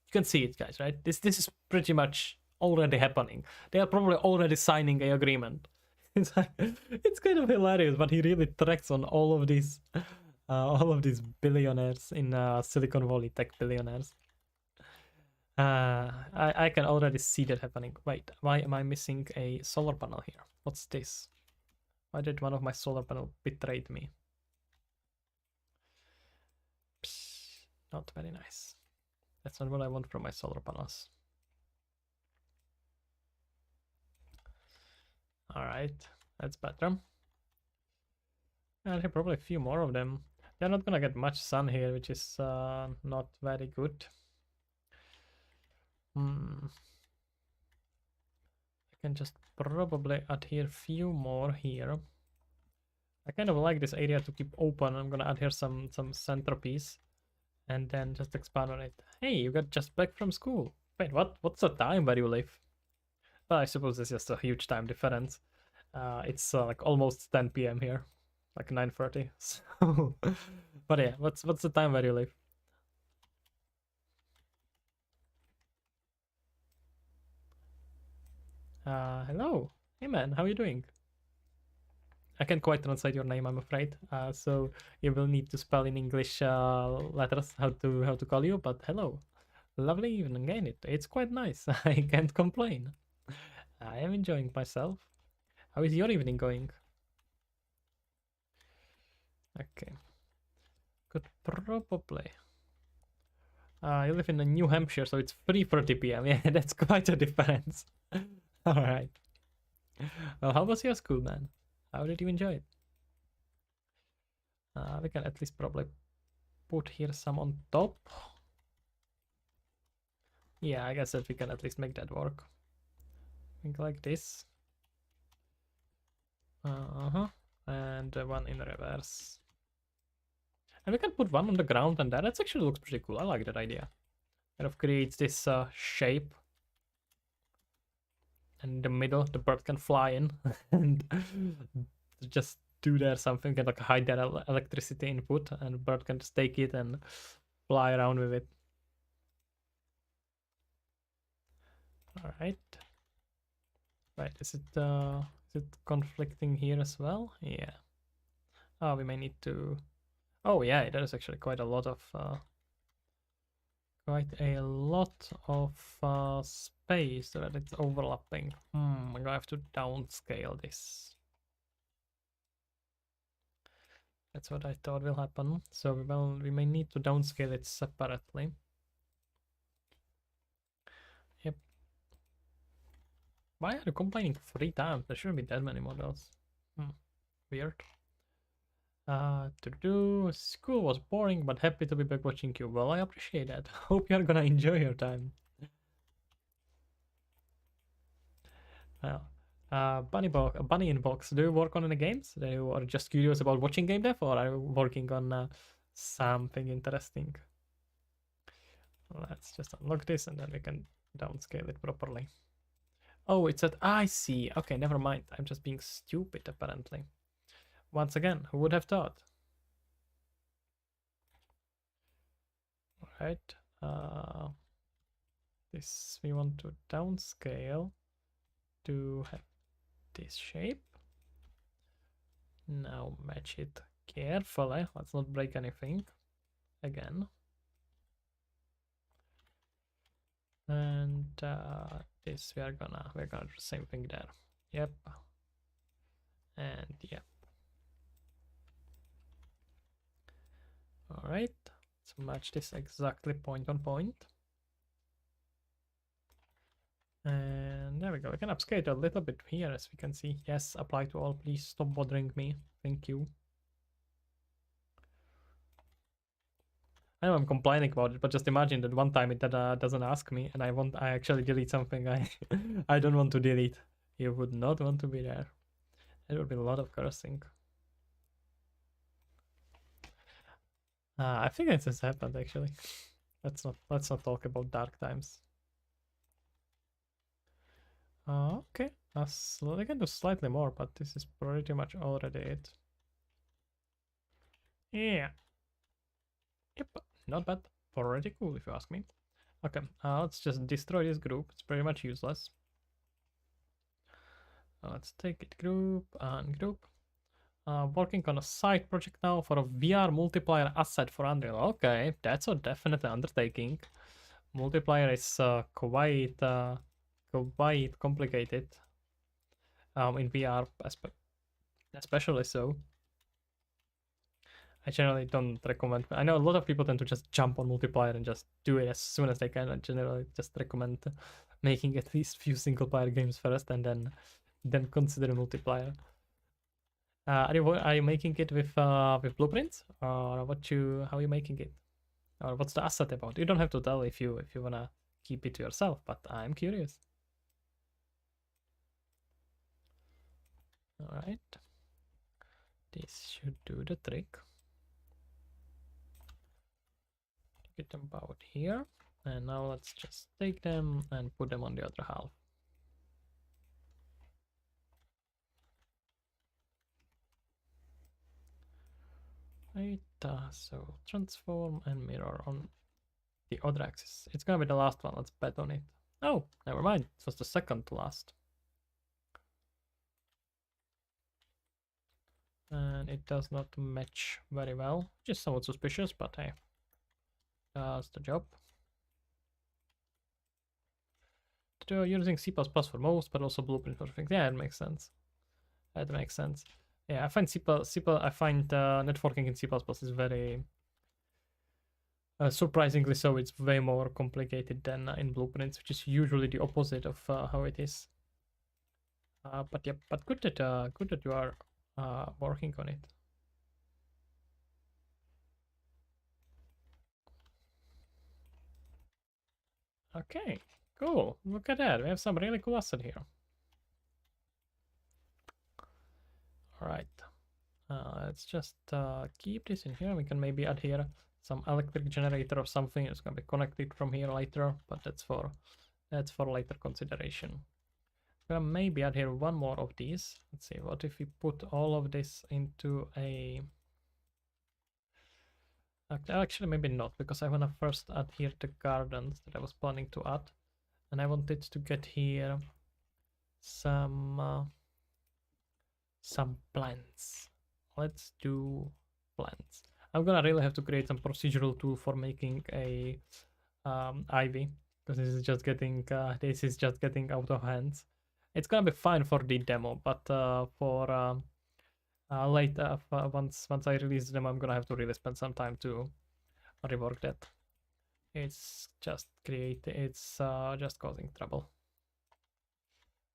You can see it, guys, right? This is pretty much already happening. They are probably already signing a agreement. It's like, it's kind of hilarious, but he really tracks on all of these billionaires in Silicon Valley, tech billionaires. I can already see that happening. Wait, why am I missing a solar panel here? What's this? Why did one of my solar panel betrayed me? Psst, not very nice. That's not what I want from my solar panels. Alright, that's better. And here probably a few more of them. They're not gonna get much sun here, which is not very good. I can just probably add here few more here. I kind of like this area to keep open. I'm gonna add here some centerpiece and then just expand on it. Hey, you got just back from school. Wait, what? What's the time where you live? Well, I suppose it's just a huge time difference. It's like almost 10 p.m. here, like 9:30. So, but yeah, what's the time where you live? Hello. Hey man, how are you doing? I can't quite translate your name, I'm afraid. So you will need to spell in English letters how to call you. But hello, lovely evening, ain't it? It's quite nice. I can't complain. I am enjoying myself. How is your evening going? Okay. Could probably. You live in New Hampshire, so it's 3:30 p.m. Yeah, that's quite a difference. All right. Well, how was your school, man? How did you enjoy it? We can at least probably put here some on top. Yeah, I guess that we can at least make that work. Think like this. Uh-huh. And one in reverse. And we can put one on the ground and that actually looks pretty cool. I like that idea. Kind of creates this shape. And in the middle, the bird can fly in and just do there something, can like hide that electricity input, and the bird can just take it and fly around with it. All right. Right, is it conflicting here as well? Yeah. Oh, we may need to. Oh yeah, there is actually quite a lot of space that it's overlapping. I'm gonna have to downscale this. That's what I thought will happen. So we may need to downscale it separately. Yep. Why are you complaining 3 times? There shouldn't be that many models. Weird. School was boring, but happy to be back watching you. Well, I appreciate that. Hope you're gonna enjoy your time. Well, Bunny in Box. Do you work on any games? Do you are just curious about watching game dev, or are you working on something interesting? Let's just unlock this, and then we can downscale it properly. Oh, it's at. I see. Okay, never mind. I'm just being stupid, apparently. Once again, who would have thought? Right. This we want to downscale to have this shape. Now match it carefully. Let's not break anything again. And this we are gonna do the same thing there. Yep. And yep. All right. Let's match this exactly point on point. And there we go. We can upscale a little bit here, as we can see. Yes, apply to all. Please stop bothering me. Thank you. I know I'm complaining about it, but just imagine that one time it doesn't ask me, and I actually delete something I I don't want to delete. You would not want to be there. There would be a lot of cursing. I think it has happened actually. Let's not talk about dark times. Okay. I can do slightly more, but this is pretty much already it. Yeah. Yep. Not bad. Pretty cool if you ask me. Okay. Let's just destroy this group. It's pretty much useless. Let's take it group and group. Working on a side project now for a VR multiplayer asset for Unreal. Okay, that's a definite undertaking. Multiplayer is quite complicated in VR, especially so. I generally don't recommend. I know a lot of people tend to just jump on multiplayer and just do it as soon as they can. I generally just recommend making at least few single player games first, and then consider multiplayer. Are you making it with blueprints, or how are you making it, or what's the asset about? You don't have to tell if you wanna keep it to yourself, but I'm curious. All right, this should do the trick. Get them about here, and now let's just take them and put them on the other half. Right, so transform and mirror on the other axis. It's gonna be the last one. Let's bet on it. Oh, never mind. It was the second to last. And it does not match very well, which is somewhat suspicious, but hey, does the job. Using C++ for most, but also Blueprint for things. Yeah, it makes sense. That makes sense. Yeah, I find networking in C++ is very surprisingly so. It's way more complicated than in Blueprints, which is usually the opposite of how it is. But yeah, but good that you are working on it. Okay, cool. Look at that. We have some really cool asset here. All right. Let's just keep this in here. We can maybe add here some electric generator or something. It's gonna be connected from here later, but that's for later consideration. I'm gonna maybe add here one more of these. Let's see. What if we put all of this into a? Actually, maybe not, because I wanna first add here the gardens that I was planning to add, and I wanted to get here some plants. Let's do plants. I'm gonna really have to create some procedural tool for making a ivy, because this is just getting out of hands. It's gonna be fine for the demo, but for later, once I release the demo, I'm gonna have to really spend some time to rework that. It's just just causing trouble.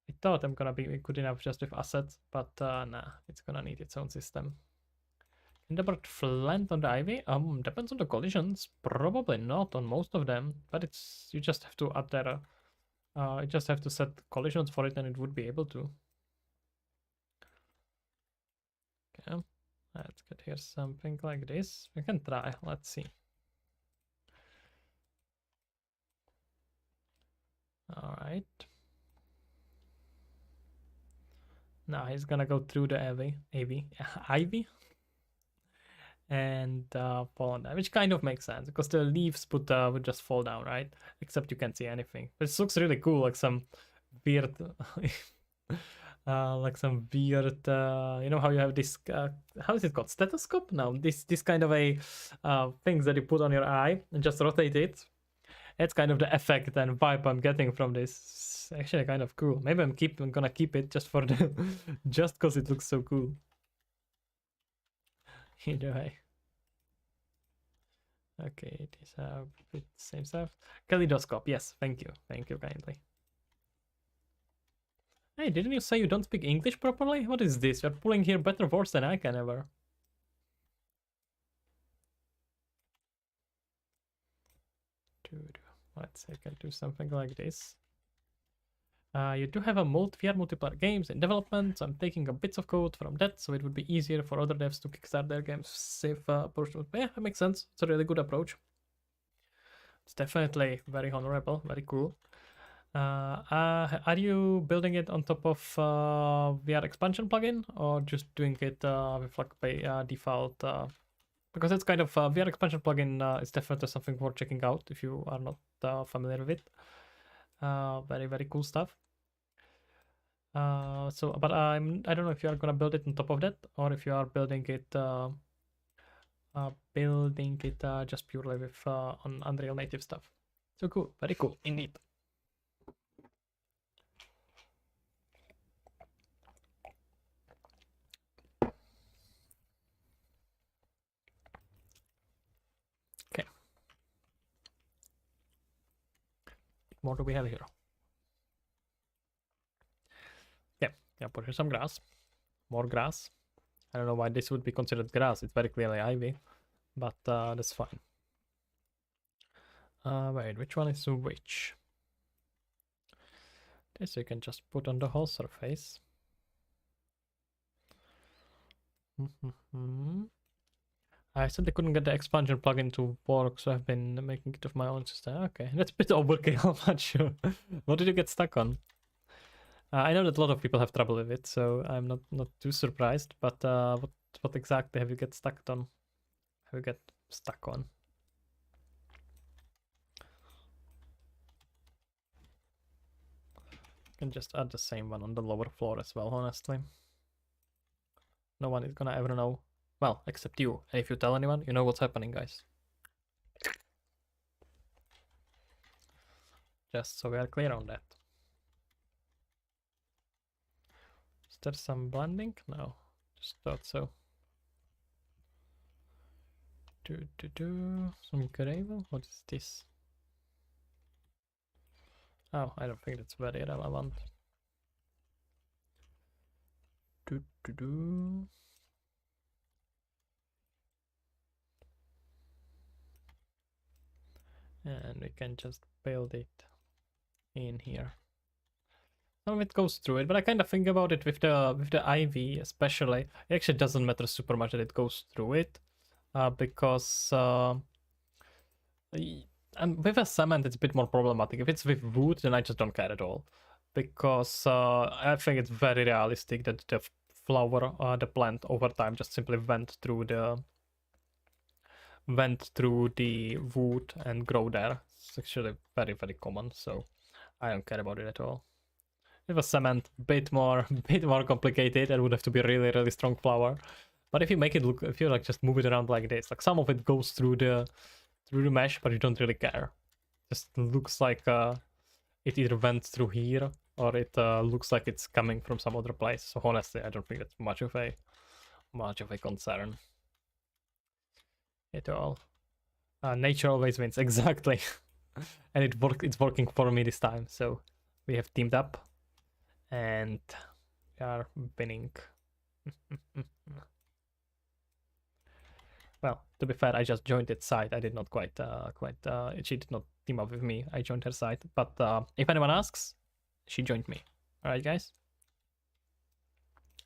I thought I'm gonna be good enough just with assets, but nah, it's gonna need its own system. And about flant on the ivy? Depends on the collisions. Probably not on most of them, but you just have to add there. You just have to set collisions for it, and it would be able to. Okay, let's get here something like this. We can try. Let's see. All right. Now he's gonna go through the ivy, and fall on that, which kind of makes sense because the leaves would just fall down, right? Except you can't see anything. But it looks really cool, like some weird, you know how you have this, how is it called? Stethoscope? No, this kind of a things that you put on your eye and just rotate it. That's kind of the effect and vibe I'm getting from this. It's actually kind of cool. Maybe I'm gonna keep it just for the, just because it looks so cool. Either way. Okay, these are the same stuff. Kaleidoscope, yes, thank you kindly. Hey, didn't you say you don't speak English properly? What is this? You're pulling here better words than I can ever. Dude, let's say I can do something like this. You do have a VR multiplayer games in development, so I'm taking a bits of code from that, so it would be easier for other devs to kickstart their games. Save approach. Yeah, that makes sense. It's a really good approach. It's definitely very honorable, very cool. Are you building it on top of VR expansion plugin, or just doing it with like by default? Because it's kind of VR expansion plugin is definitely something worth checking out if you are not familiar with it. Very cool stuff. But I don't know if you are gonna build it on top of that, or if you are building it just purely with on Unreal Native stuff. So cool, very cool indeed. Okay, what do we have here? Yeah, put here some grass, more grass. I don't know why this would be considered grass. It's very clearly ivy, but that's fine. Wait, which one is which? This you can just put on the whole surface. I said I couldn't get the expansion plugin to work, so I've been making it of my own system. Okay, that's a bit overkill, I'm not sure. What did you get stuck on? I know that a lot of people have trouble with it, so I'm not too surprised. But what exactly have you get stuck on? Have you get stuck on? You can just add the same one on the lower floor as well, honestly. No one is gonna ever know. Well, except you. And if you tell anyone, you know what's happening, guys. Just so we are clear on that. Is there some blending? No. Just thought so. Some gravel? What is this? Oh, I don't think that's very relevant. And we can just build it in here. Some of it goes through it, but I kind of think about it with the IV especially. It actually doesn't matter super much that it goes through it, because and with a cement it's a bit more problematic. If it's with wood, then I just don't care at all, because I think it's very realistic that the flower, the plant over time just simply went through the wood and grow there. It's actually very, very common, so I don't care about it at all. If a cement, bit more complicated, and would have to be really, really strong flower. But if you make it look, if you like just move it around like this, like some of it goes through the mesh, but you don't really care. Just looks like it either went through here or it looks like it's coming from some other place. So honestly, I don't think that's much of a concern at all. Nature always wins, exactly. And it's working for me this time. So we have teamed up and we are winning. Well, to be fair, I just joined its side. I did not quite she did not team up with me. I joined her side. But if anyone asks, she joined me. Alright, guys?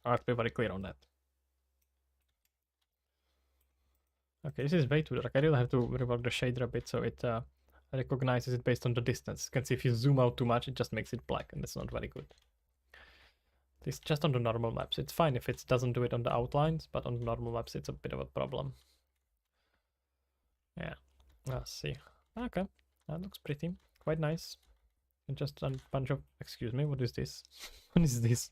I have to be very clear on that. Okay, this is way too dark. I really have to rework the shader a bit so it recognizes it based on the distance. You can see if you zoom out too much, it just makes it black, and that's not very good. It's just on the normal maps. It's fine if it doesn't do it on the outlines, but on the normal maps it's a bit of a problem. Yeah, let's see. Okay, that looks pretty. Quite nice. And just a bunch of... Excuse me, what is this? What is this?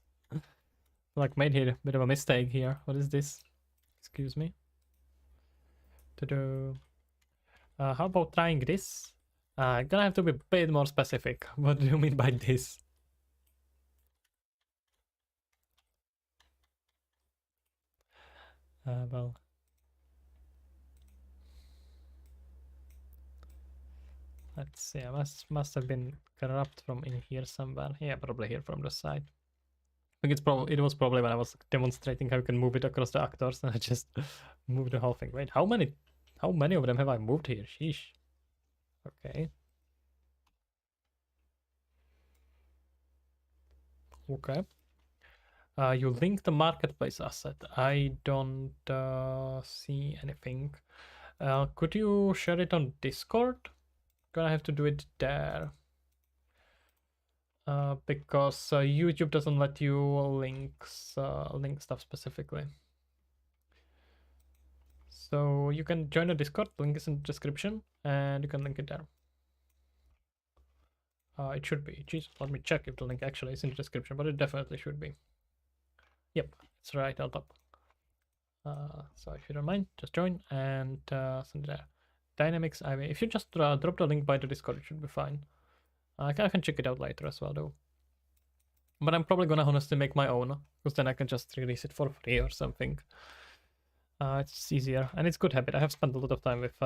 Like, made here a bit of a mistake here. What is this? Excuse me. How about trying this? Gonna have to be a bit more specific. What do you mean by this? Well... Let's see, I must have been corrupt from in here somewhere. Yeah, probably here from the side. I think it was probably when I was demonstrating how you can move it across the actors, and I just moved the whole thing. Wait, how many of them have I moved here? Sheesh. Okay. Okay. You link the marketplace asset. I don't see anything. Could you share it on Discord? Gonna have to do it there. Because YouTube doesn't let you link stuff specifically. So you can join a Discord, link is in the description, and you can link it there. It should be. Jeez, let me check if the link actually is in the description, but it definitely should be. Yep, it's right on top. So if you don't mind, just join and send it there. Dynamics, I mean, if you just drop the link by the Discord, it should be fine. I can check it out later as well, though. But I'm probably gonna honestly make my own, because then I can just release it for free or something. It's easier, and it's good habit. I have spent a lot of time with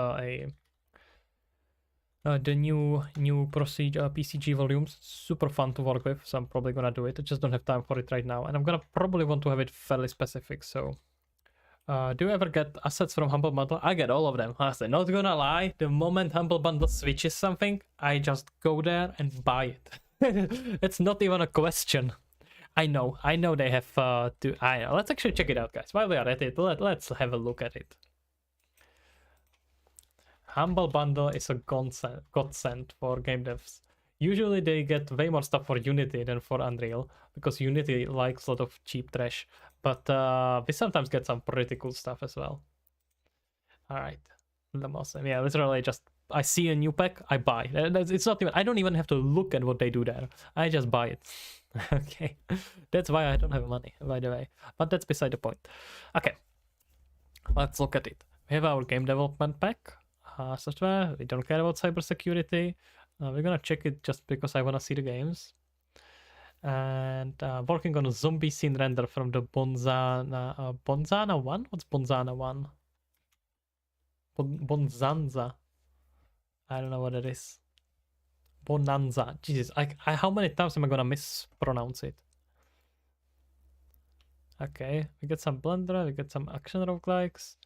the new procedure PCG volumes. It's super fun to work with, so I'm probably gonna do it. I just don't have time for it right now, and I'm gonna probably want to have it fairly specific. So, do you ever get assets from Humble Bundle? I get all of them. Honestly, not gonna lie. The moment Humble Bundle switches something, I just go there and buy it. It's not even a question. I know they have let's actually check it out, guys. While we are at it, let's have a look at it. Humble Bundle is a godsend for game devs. Usually they get way more stuff for Unity than for Unreal, because Unity likes a lot of cheap trash, but we sometimes get some pretty cool stuff as well. Alright, awesome. Yeah, literally just, I see a new pack, I buy. It's not even, I don't even have to look at what they do there. I just buy it. Okay, that's why I don't have money, by the way. But that's beside the point. Okay, let's look at it. We have our game development pack. Software, we don't care about cybersecurity. We're gonna check it just because I wanna see the games. And working on a zombie scene render from the Bonzana 1? What's Bonzana 1? Bonzanza. I don't know what it is. Bonanza. Jesus, how many times am I gonna mispronounce it? Okay, we get some Blender, we get some action roguelikes.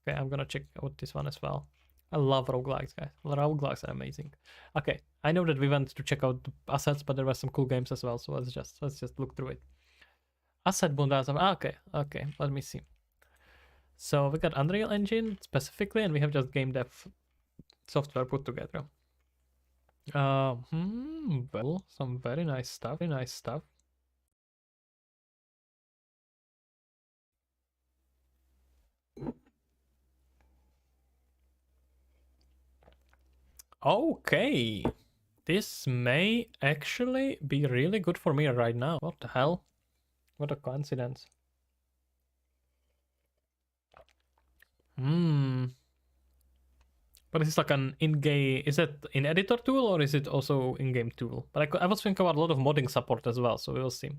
Okay, I'm gonna check out this one as well. I love roguelikes, guys. Roguelikes are amazing. Okay, I know that we went to check out the assets, but there were some cool games as well, so let's just look through it. Asset Bonanza. Okay, let me see. So we got Unreal Engine specifically, and we have just game dev software put together. Well, some very nice stuff. Very nice stuff. Okay, this may actually be really good for me right now. What the hell? What a coincidence. But it's like an in-game. Is it in editor tool or is it also in-game tool? But I was thinking about a lot of modding support as well, so we'll see.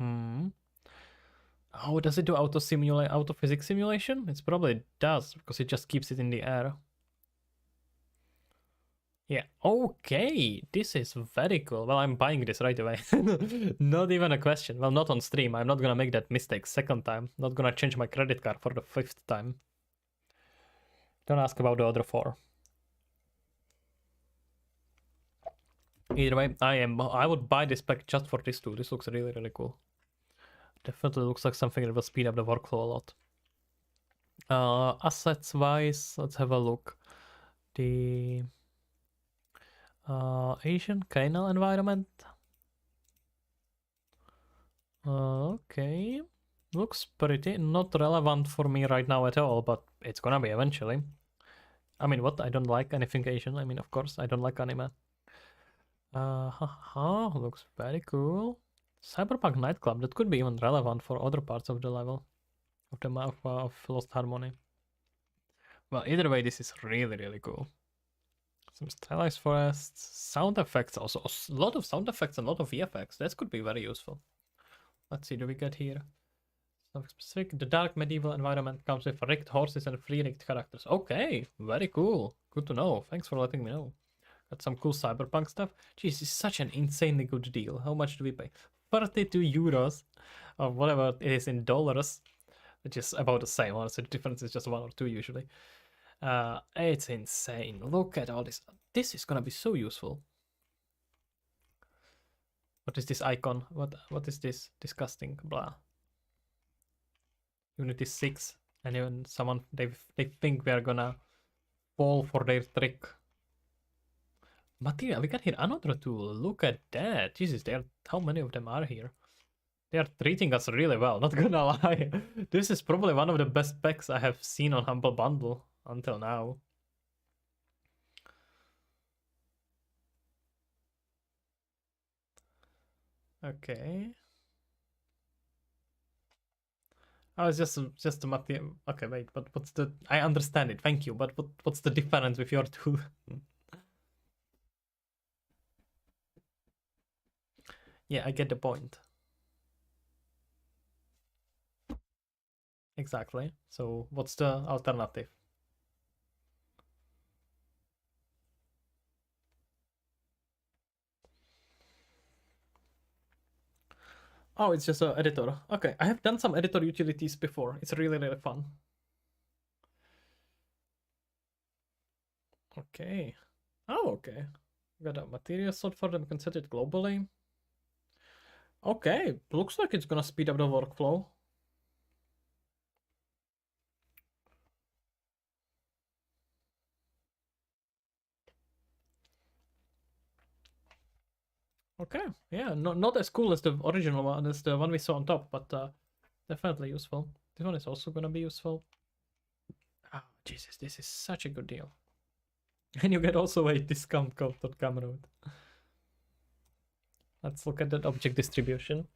Oh, does it do auto physics simulation? It probably does because it just keeps it in the air. Yeah, okay, this is very cool. Well, I'm buying this right away. Not even a question. Well, not on stream. I'm not gonna make that mistake second time. Not gonna change my credit card for the 5th time. Don't ask about the other 4. Either way, I would buy this pack just for this too. This looks really, really cool. Definitely looks like something that will speed up the workflow a lot. Assets wise, let's have a look. The Asian canal environment. Okay, looks pretty. Not relevant for me right now at all, but it's gonna be eventually. I mean, what? I don't like anything Asian. I mean, of course, I don't like anime. Looks very cool. Cyberpunk nightclub. That could be even relevant for other parts of the level of the map of Lost Harmony. Well, either way, this is really, really cool. Some stylized forests, sound effects, also a lot of sound effects and a lot of VFX. That could be very useful. Let's see, do we get here? Something specific. The dark medieval environment comes with rigged horses and free rigged characters. Okay, very cool. Good to know. Thanks for letting me know. Got some cool cyberpunk stuff. Jeez, it's such an insanely good deal. How much do we pay? 32 euros, or whatever it is in dollars, which is about the same. Honestly, the difference is just 1 or 2 usually. It's insane. Look at all this. This is gonna be so useful. What is this icon? What is this? Disgusting. Blah. Unity 6. And even someone they think we are gonna fall for their trick. Material. We got here another tool. Look at that. Jesus, how many of them are here? They are treating us really well, not gonna lie. This is probably one of the best packs I have seen on Humble Bundle until now. Okay. Oh, it's just a material. Okay, wait, but what's the... I understand it, thank you, but what's the difference with your tool? Yeah, I get the point. Exactly. So what's the alternative? Oh, it's just an editor. Okay, I have done some editor utilities before. It's really, really fun. Okay. Oh, okay. Got a material sort for them. Can set it globally. Okay, looks like it's gonna speed up the workflow. Okay, yeah, not as cool as the original one, as the one we saw on top, but definitely useful. This one is also gonna be useful. Oh, Jesus, this is such a good deal. And you get also a discount code on Cameroon. Let's look at that object distribution.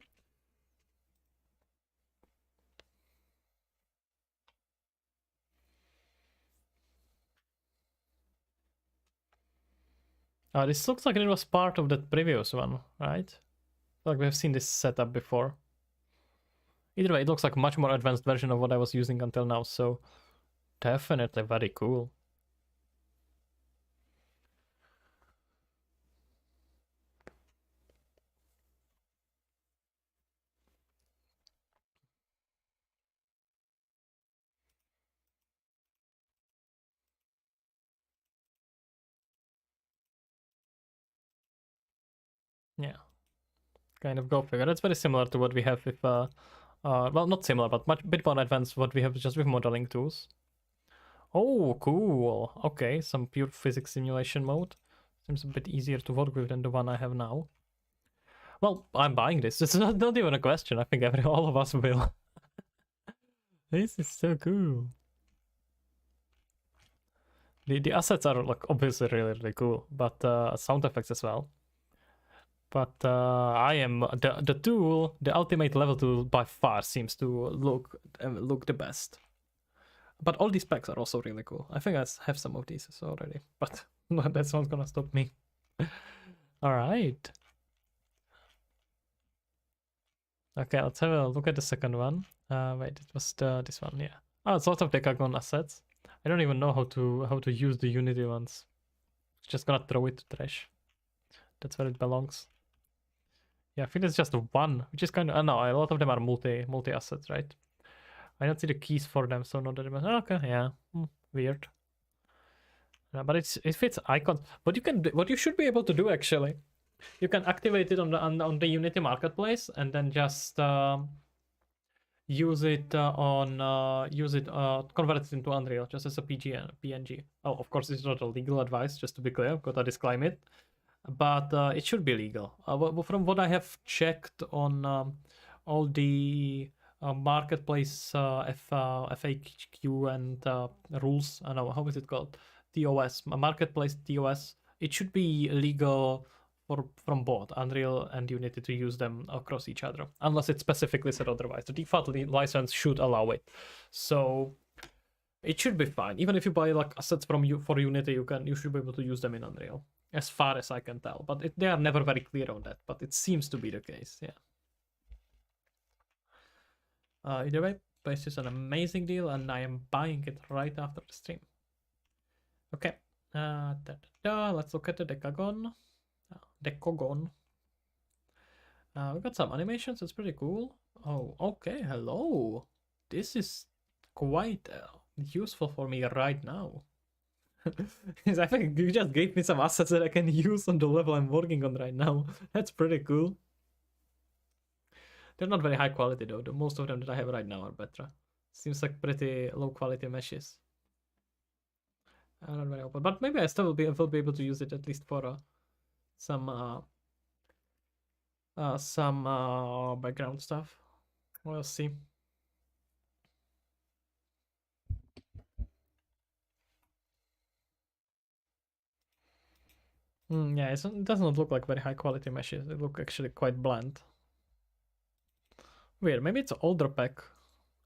This looks like it was part of that previous one, right? Like we have seen this setup before. Either way, it looks like a much more advanced version of what I was using until now, so definitely very cool. Yeah, kind of go figure. That's very similar to what we have with, well, not similar, but much bit more advanced what we have just with modeling tools. Oh, cool. Okay, some pure physics simulation mode. Seems a bit easier to work with than the one I have now. Well, I'm buying this. It's not even a question. I think all of us will. This is so cool. The assets are like obviously really cool, but sound effects as well. But I am the tool, the ultimate level tool by far seems to look the best. But all these packs are also really cool. I think I have some of these already, but that's not gonna stop me. All right. Okay, let's have a look at the second one. Wait, it was this one, yeah. Oh, it's a lot of Decagon assets. I don't even know how to use the Unity ones. Just gonna throw it to trash. That's where it belongs. Yeah, I think it's just one, which is kind of no. A lot of them are multi assets, right? I don't see the keys for them, so not that much. Okay, yeah, weird. But it fits icons. What you should be able to do actually, you can activate it on the Unity marketplace and then just use it convert it into Unreal just as a PNG. Oh, of course, it's not a legal advice, just to be clear. Gotta disclaim it. But it should be legal. From what I have checked on all the marketplace FAQ and rules, I know how is it called, TOS, marketplace TOS, it should be legal from both Unreal and Unity to use them across each other, unless it's specifically said otherwise. The default license should allow it, so it should be fine. Even if you buy like assets for Unity, you should be able to use them in Unreal, as far as I can tell. But they are never very clear on that. But it seems to be the case. Yeah. Either way, this is an amazing deal, and I am buying it right after the stream. Okay. Let's look at the Decagon. Decagon. We got some animations. It's pretty cool. Oh, okay. Hello. This is quite useful for me right now. I think you just gave me some assets that I can use on the level I'm working on right now. That's pretty cool. They're not very high quality though. Most of them that I have right now are better. Seems like pretty low quality meshes. Not very open, but maybe I still will be able to use it at least for some background stuff. We'll see. Yeah, it does not look like very high quality meshes. They look actually quite bland. Weird, maybe it's an older pack.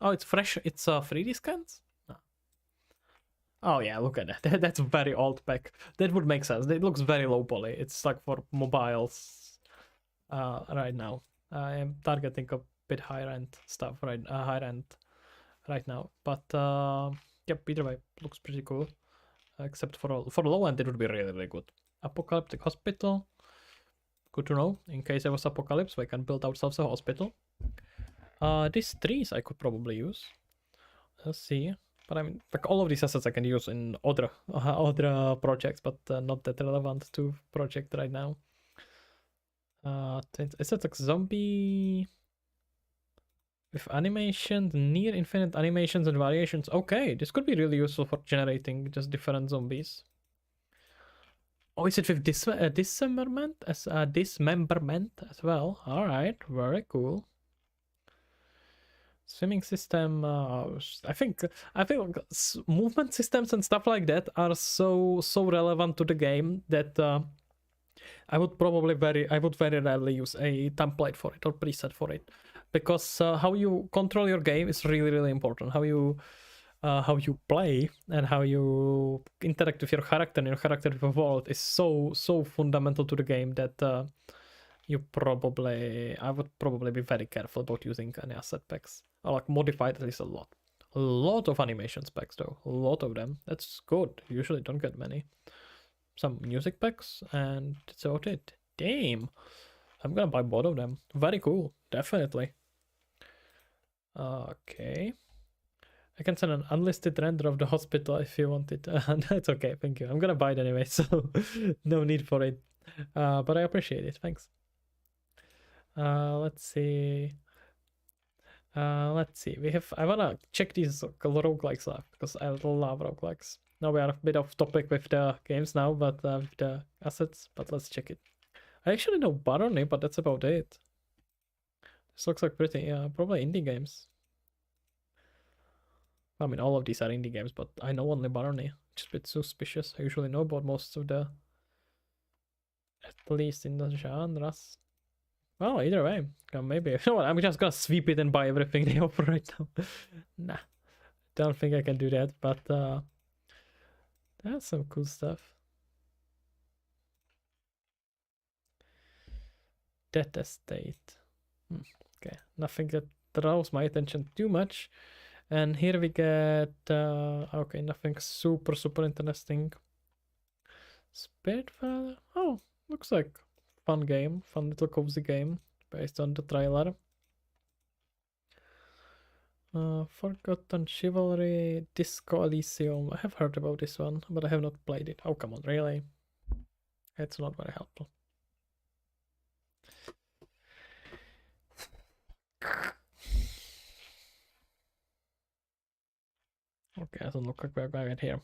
Oh, it's fresh. It's 3D scans? Oh yeah, look at that. That's a very old pack. That would make sense. It looks very low poly. It's like for mobiles right now. I am targeting a bit higher end stuff higher end right now. But yep, either way, looks pretty cool. Except for low end, it would be really good. Apocalyptic hospital. Good to know. In case there was apocalypse, we can build ourselves a hospital. These trees I could probably use. Let's see. But I mean, like all of these assets I can use in other projects, but not that relevant to project right now. Is it like zombie with animations, near infinite animations and variations? Okay, this could be really useful for generating just different zombies. Oh, is it with dismemberment as well? All right, very cool. Swimming system. I think movement systems and stuff like that are so relevant to the game that I would very rarely use a template for it or preset for it, because how you control your game is really important. How you play and how you interact with your character and your character with the world is so fundamental to the game that I would probably be very careful about using any asset packs. I like modified at least a lot. A lot of animation packs though, a lot of them. That's good. Usually don't get many. Some music packs, and that's about it. Damn, I'm gonna buy both of them. Very cool, definitely. Okay. I can send an unlisted render of the hospital if you want it. That's okay, thank you. I'm gonna buy it anyway, so no need for it. But I appreciate it, thanks. Let's see. Let's see. I wanna check these roguelikes left because I love roguelikes. Now we are a bit off topic with the games now, but with the assets. But let's check it. I actually know Barony, but that's about it. This looks like pretty, probably indie games. I mean, all of these are indie games, but I know only Barony, which is a bit suspicious. I usually know about most of the, at least in the genres. Well, either way, maybe. You know what? I'm just gonna sweep it and buy everything they offer right now. Nah, don't think I can do that, but that's some cool stuff. Death Estate. Okay, nothing that draws my attention too much. And here we get, okay, nothing super interesting. Spiritfarer? Oh, looks like fun game, fun little cozy game based on the trailer. Forgotten Chivalry, Disco Elysium. I have heard about this one, but I have not played it. Oh, come on, really? It's not very helpful. Okay, doesn't look like we're going here.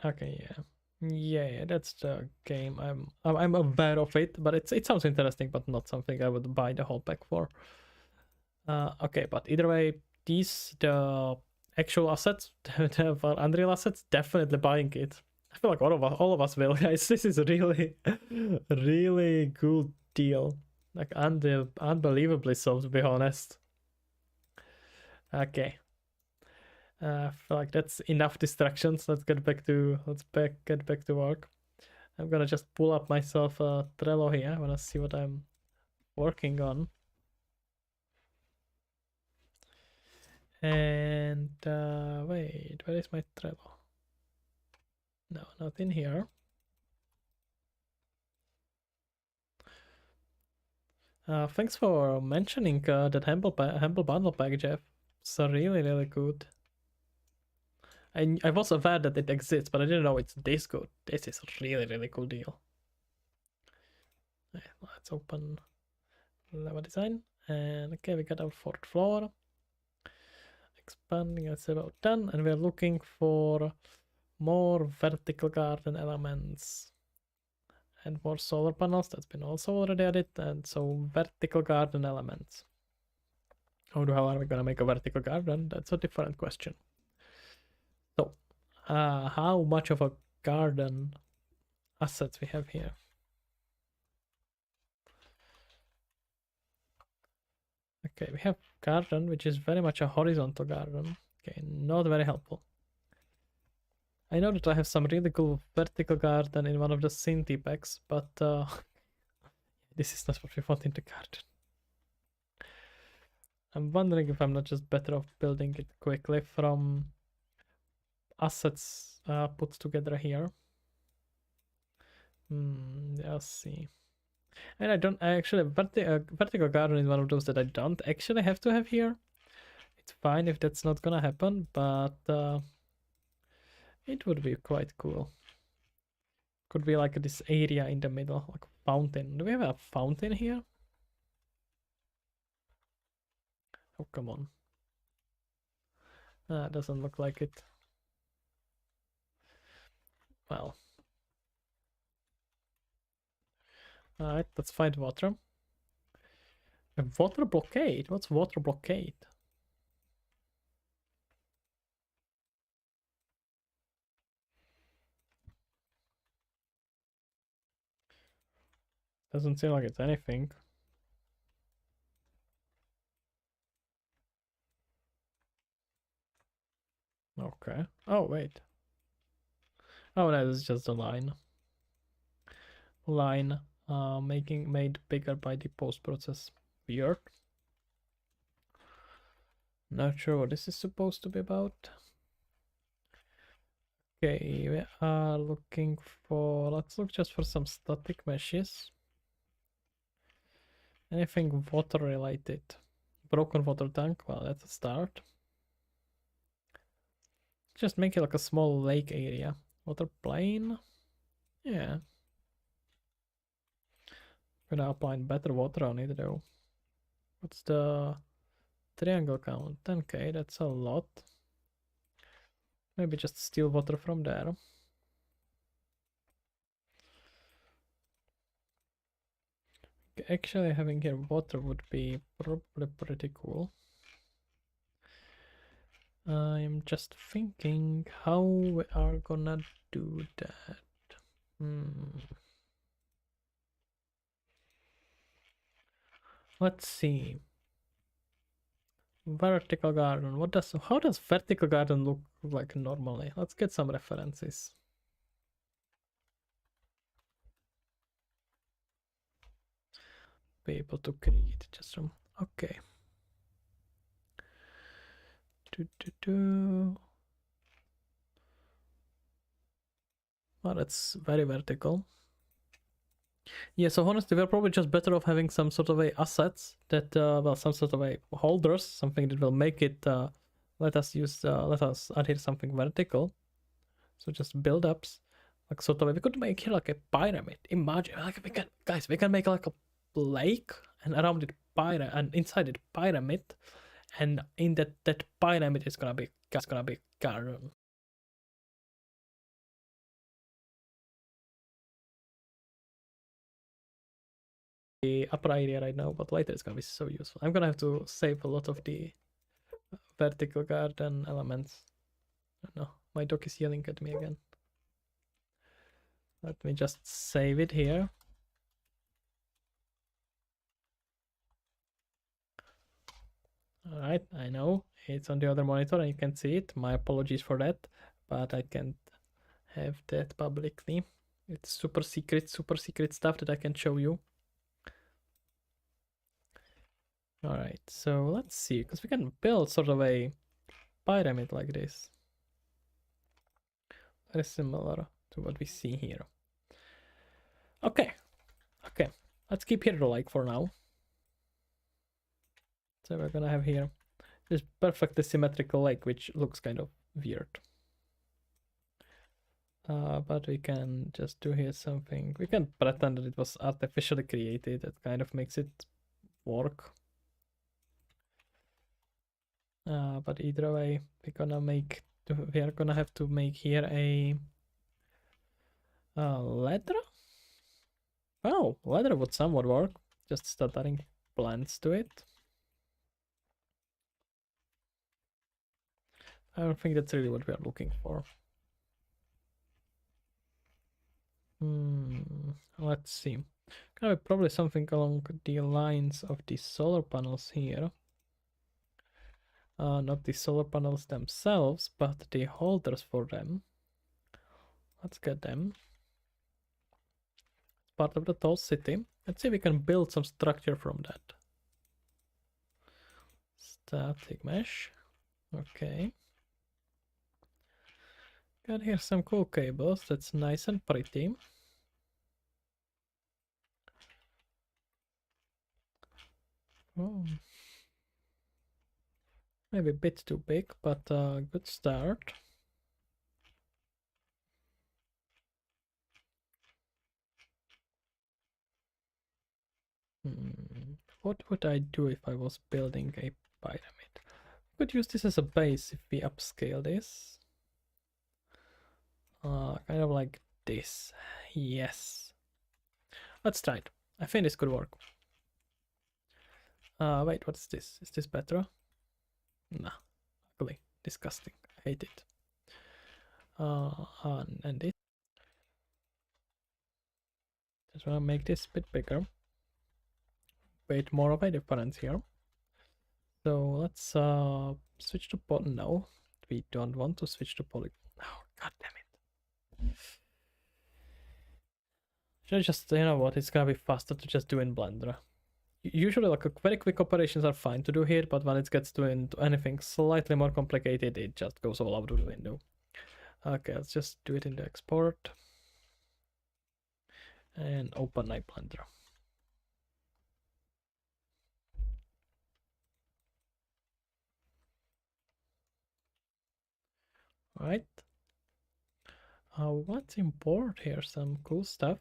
Okay, yeah. Yeah, that's the game. I'm aware of it, but it sounds interesting, but not something I would buy the whole pack for. Okay, but either way, the actual assets, the Unreal assets, definitely buying it. I feel like all of us will, guys. This is a really good deal. Like unbelievably so, to be honest. Okay. I feel like that's enough distractions. Get back to work. I'm gonna just pull up myself a Trello here. I wanna see what I'm working on. And wait, where is my Trello? No, not in here. Thanks for mentioning that Humble Bundle pack, Jeff. It's really good. I was aware that it exists, but I didn't know it's this good. This is a really cool deal. Okay, let's open level design. And okay, we got our fourth floor. Expanding, it's about done. And we're looking for more vertical garden elements. And more solar panels, that's been also already added. And so vertical garden elements. How the hell are we gonna make a vertical garden? That's a different question. So, how much of a garden assets we have here? Okay, we have garden, which is very much a horizontal garden. Okay, not very helpful. I know that I have some really cool vertical garden in one of the Cinti packs, but this is not what we want in the garden. I'm wondering if I'm not just better off building it quickly from assets put together here. Let's see. And I actually, vertical garden is one of those that I don't actually have to have here. It's fine if that's not gonna happen, but it would be quite cool. Could be like this area in the middle, like a fountain. Do we have a fountain here? Oh, come on. Doesn't look like it. Well. Alright, let's find water. A water blockade? What's water blockade? Doesn't seem like it's anything. Okay. Oh, wait. Oh, no, this is just a line. line made bigger by the post process. Weird. Not sure what this is supposed to be about. Okay, we are looking for, let's look just for some static meshes. Anything water related. Broken water tank, well, that's a start. Just make it like a small lake area. Water plane, yeah. Gonna apply better water on it though. What's the triangle count? 10k, that's a lot. Maybe just steal water from there. Actually, having here water would be probably pretty cool. I'm just thinking how we are gonna do that. Let's see. Vertical garden. How does vertical garden look like normally? Let's get some references. Be able to create just from okay. Oh, that's very vertical. Yeah, so honestly, we're probably just better off having some sort of a assets that, well, some sort of a holders, something that will make it, let us add here something vertical. So just build ups, like sort of, we could make here like a pyramid. Imagine, like we can make like a lake and around it pyramid, and inside it pyramid, and in that pyramid is gonna be garden. The upper area right now, but later it's gonna be so useful. I'm gonna have to save a lot of the vertical garden elements. No, my dog is yelling at me again. Let me just save it here. Alright, I know it's on the other monitor and you can see it. My apologies for that, but I can't have that publicly. It's super secret stuff that I can show you. Alright, so let's see, because we can build sort of a pyramid like this. Very similar to what we see here. Okay, let's keep here the lake for now. So we're gonna have here this perfectly symmetrical lake, which looks kind of weird. But we can just do here something. We can pretend that it was artificially created. That kind of makes it work. But either way, we are gonna have to make here a ladder. Oh, ladder would somewhat work. Just start adding plants to it. I don't think that's really what we are looking for. Let's see. Probably something along the lines of the solar panels here. Not the solar panels themselves, but the holders for them. Let's get them. Part of the tall city. Let's see if we can build some structure from that. Static mesh. Okay. Got here some cool cables. That's nice and pretty. Oh. Maybe a bit too big, but good start. What would I do if I was building a pyramid? Could use this as a base if we upscale this. Kind of like this. Yes. Let's try it. I think this could work. Wait, what's this? Is this better? Nah, ugly, disgusting. I hate it. And this. Just wanna make this a bit bigger. Bit more of a difference here. So let's switch to poly. No, we don't want to switch to poly. Oh, god damn it. Should I just, you know what, it's gonna be faster to just do in Blender. Usually, like, very quick operations are fine to do here, but when it gets to into anything slightly more complicated, it just goes all out of the window. Okay, let's just do it in the export and open my Blender. Right. Let's import here some cool stuff.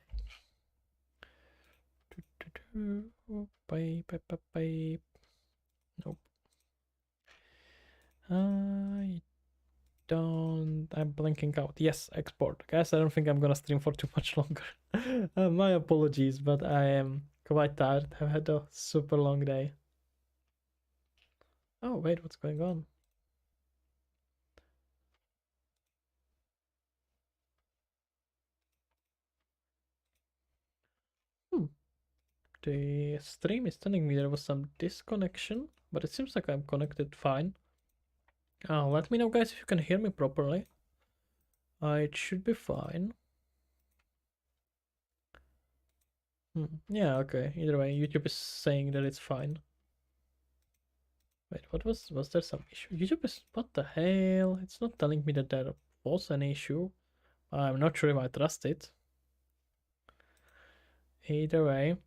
Pipe. Nope. I don't. I'm blanking out. Yes, export. Guys, I don't think I'm gonna stream for too much longer. My apologies, but I am quite tired. I've had a super long day. Oh, wait, what's going on? Hmm. The stream is telling me there was some disconnection, but it seems like I'm connected fine. Let me know, guys, if you can hear me properly. It should be fine. Yeah, okay. Either way, YouTube is saying that it's fine. Wait, was there some issue? YouTube is, what the hell? It's not telling me that there was an issue. I'm not sure if I trust it. Either way,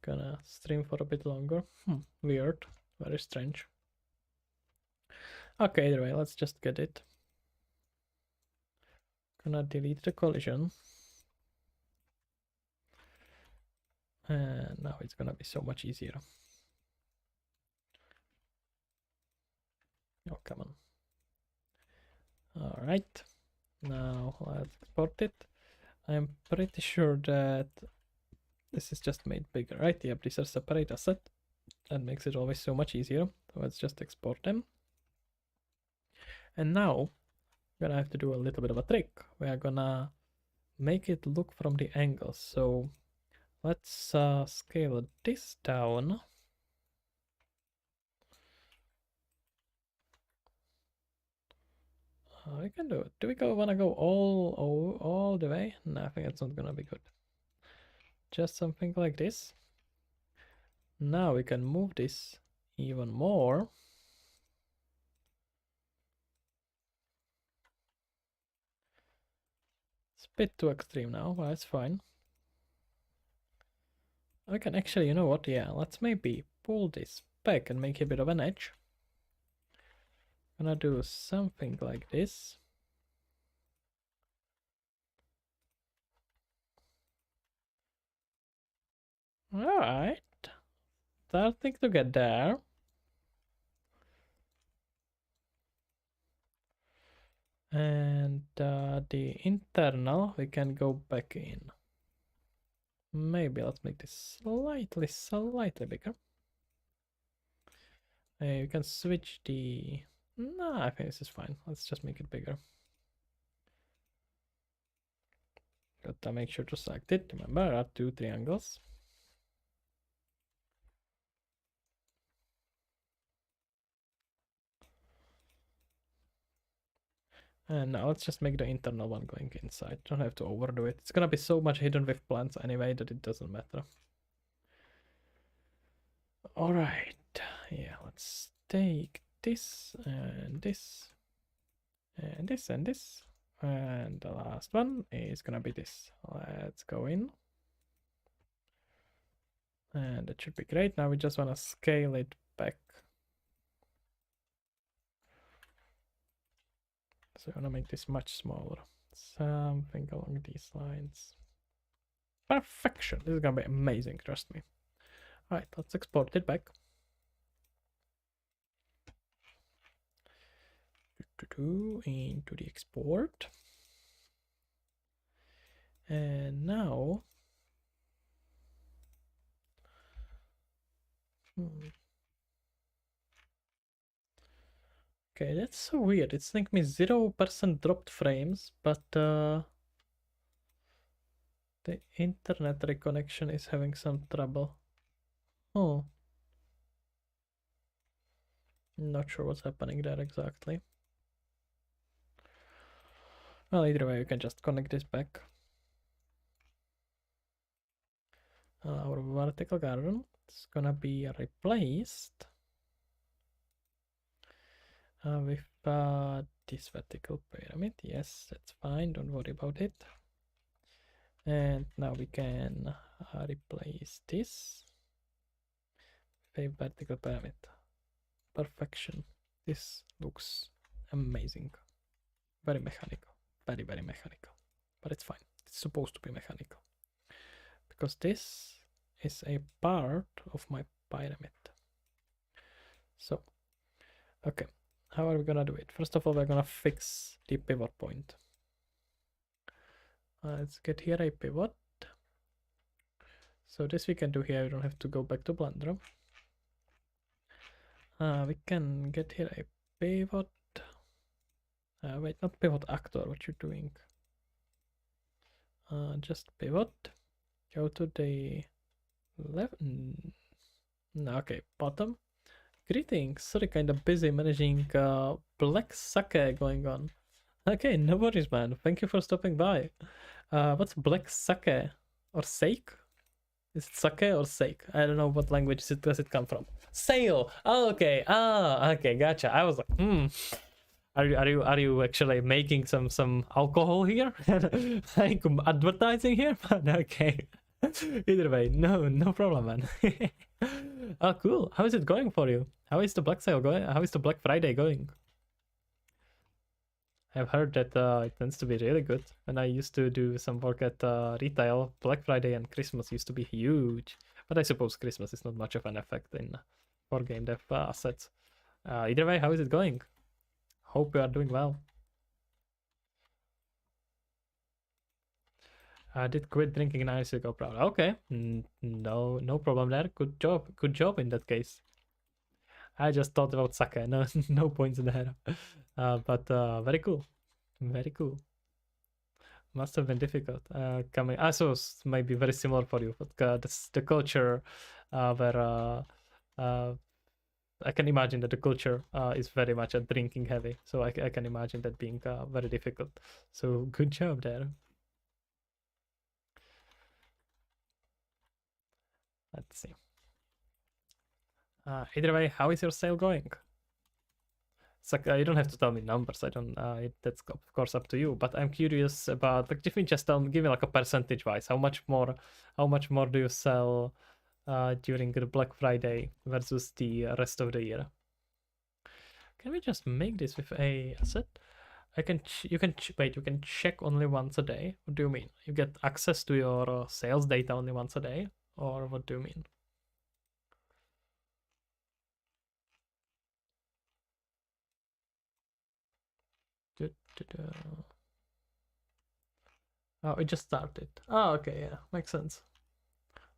gonna stream for a bit longer. Weird. Very strange. Okay, either way, let's just get it. Gonna delete the collision. And now it's gonna be so much easier. Oh, come on. Alright. Now let's export it. I'm pretty sure that this is just made bigger, right? Yep, these are separate asset. That makes it always so much easier. So let's just export them. And now we're gonna have to do a little bit of a trick. We are gonna make it look from the angle. So let's scale this down. We can do it. Do we wanna go all the way? No, I think it's not gonna be good. Just something like this. Now we can move this even more. It's a bit too extreme now, but it's fine. I can actually, you know what? Yeah, let's maybe pull this back and make a bit of an edge. Gonna do something like this. Alright. Starting to get there. And the internal, we can go back in. Maybe let's make this slightly bigger. You can switch the... No, I think this is fine. Let's just make it bigger. Gotta make sure to select it. Remember, there are two triangles. And now let's just make the internal one going inside. Don't have to overdo it. It's gonna be so much hidden with plants anyway that it doesn't matter. Alright. Yeah, let's take this and this and this and this. And the last one is gonna be this. Let's go in. And it should be great. Now we just wanna scale it back. So I wanna make this much smaller. Something along these lines. Perfection. This is gonna be amazing, trust me. Alright, let's export it back. Into the export. And now okay, that's so weird. It's like me 0% dropped frames, but the internet reconnection is having some trouble. Oh, not sure what's happening there exactly. Well, either way, we can just connect this back. Our vertical garden is gonna be replaced with this vertical pyramid. Yes, that's fine. Don't worry about it. And now we can replace this with a vertical pyramid. Perfection. This looks amazing. Very mechanical. Very, very mechanical. But it's fine. It's supposed to be mechanical. Because this is a part of my pyramid. So, okay. How are we gonna do it? First of all, we're gonna fix the pivot point. Let's get here a pivot. So this we can do here. We don't have to go back to Blender. We can get here a pivot. Wait, not pivot actor. What you doing? Just pivot. Go to the left. No, okay, bottom. Greetings. Sorry, kind of busy managing black sake going on. Okay, no worries, man. Thank you for stopping by. What's black sake or sake? Is it sake or sake? I don't know what language does it come from. Sail. Oh, okay. Ah, okay, gotcha. I was like, Are you actually making some alcohol here? Like advertising here? Okay. Either way, no problem, man. Oh, cool. How is it going for you? How is the Black Sale going? How is the Black Friday going? I've heard that it tends to be really good. When I used to do some work at retail, Black Friday and Christmas used to be huge. But I suppose Christmas is not much of an effect in for game dev assets. Either way, how is it going? Hope you are doing well. I did quit drinking 9 years ago, proud. Okay, no problem there. Good job in that case. I just thought about sake. No, no points there. But very cool, very cool. Must have been difficult. Coming, I suppose maybe very similar for you, but the culture, where I can imagine that the culture is very much a drinking heavy. So I can imagine that being very difficult. So good job there. Let's see. Either way, how is your sale going? It's like you don't have to tell me numbers. I don't. That's of course up to you. But I'm curious about like if you just give me like a percentage wise, how much more do you sell during the Black Friday versus the rest of the year? Can we just make this with a asset? You can wait. You can check only once a day. What do you mean? You get access to your sales data only once a day, or what do you mean? Oh, it just started. Oh, okay, yeah, makes sense.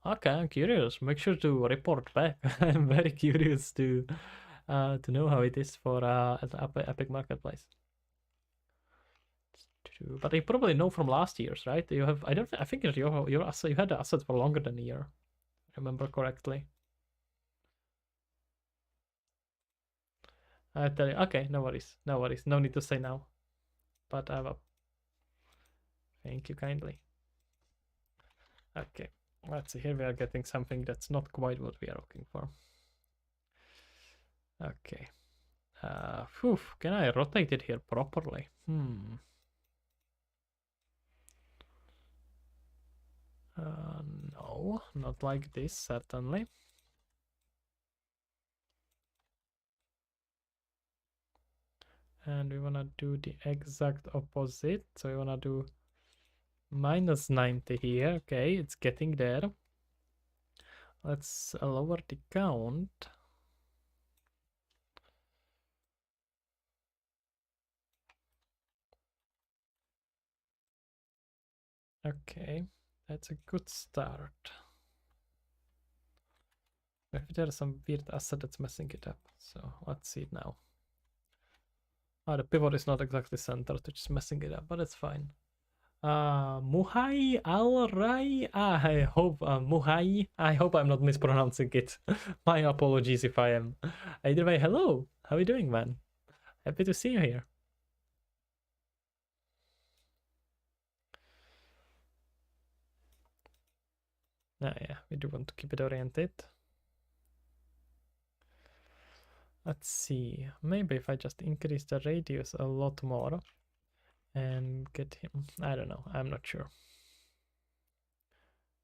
Okay, I'm curious. Make sure to report back. I'm very curious to know how it is for at the Epic Marketplace. But you probably know from last year's, right? You have I think your asset, you had the assets for longer than a year. Remember correctly. I tell you, okay, no worries, no need to say now. But thank you kindly. Okay, let's see. Here we are getting something that's not quite what we are looking for. Okay. Can I rotate it here properly? No, not like this, certainly. And we wanna do the exact opposite. So we wanna do minus 90 here. Okay, it's getting there. Let's lower the count. Okay, that's a good start. Maybe there's some weird asset that's messing it up. So let's see it now. Oh, the pivot is not exactly centered, which is messing it up, but it's fine. Muhai Al Rai. I hope Muhai. I hope I'm not mispronouncing it. My apologies if I am. Either way, hello. How are you doing, man? Happy to see you here. Yeah, we do want to keep it oriented. Let's see. Maybe if I just increase the radius a lot more and get him. I don't know. I'm not sure.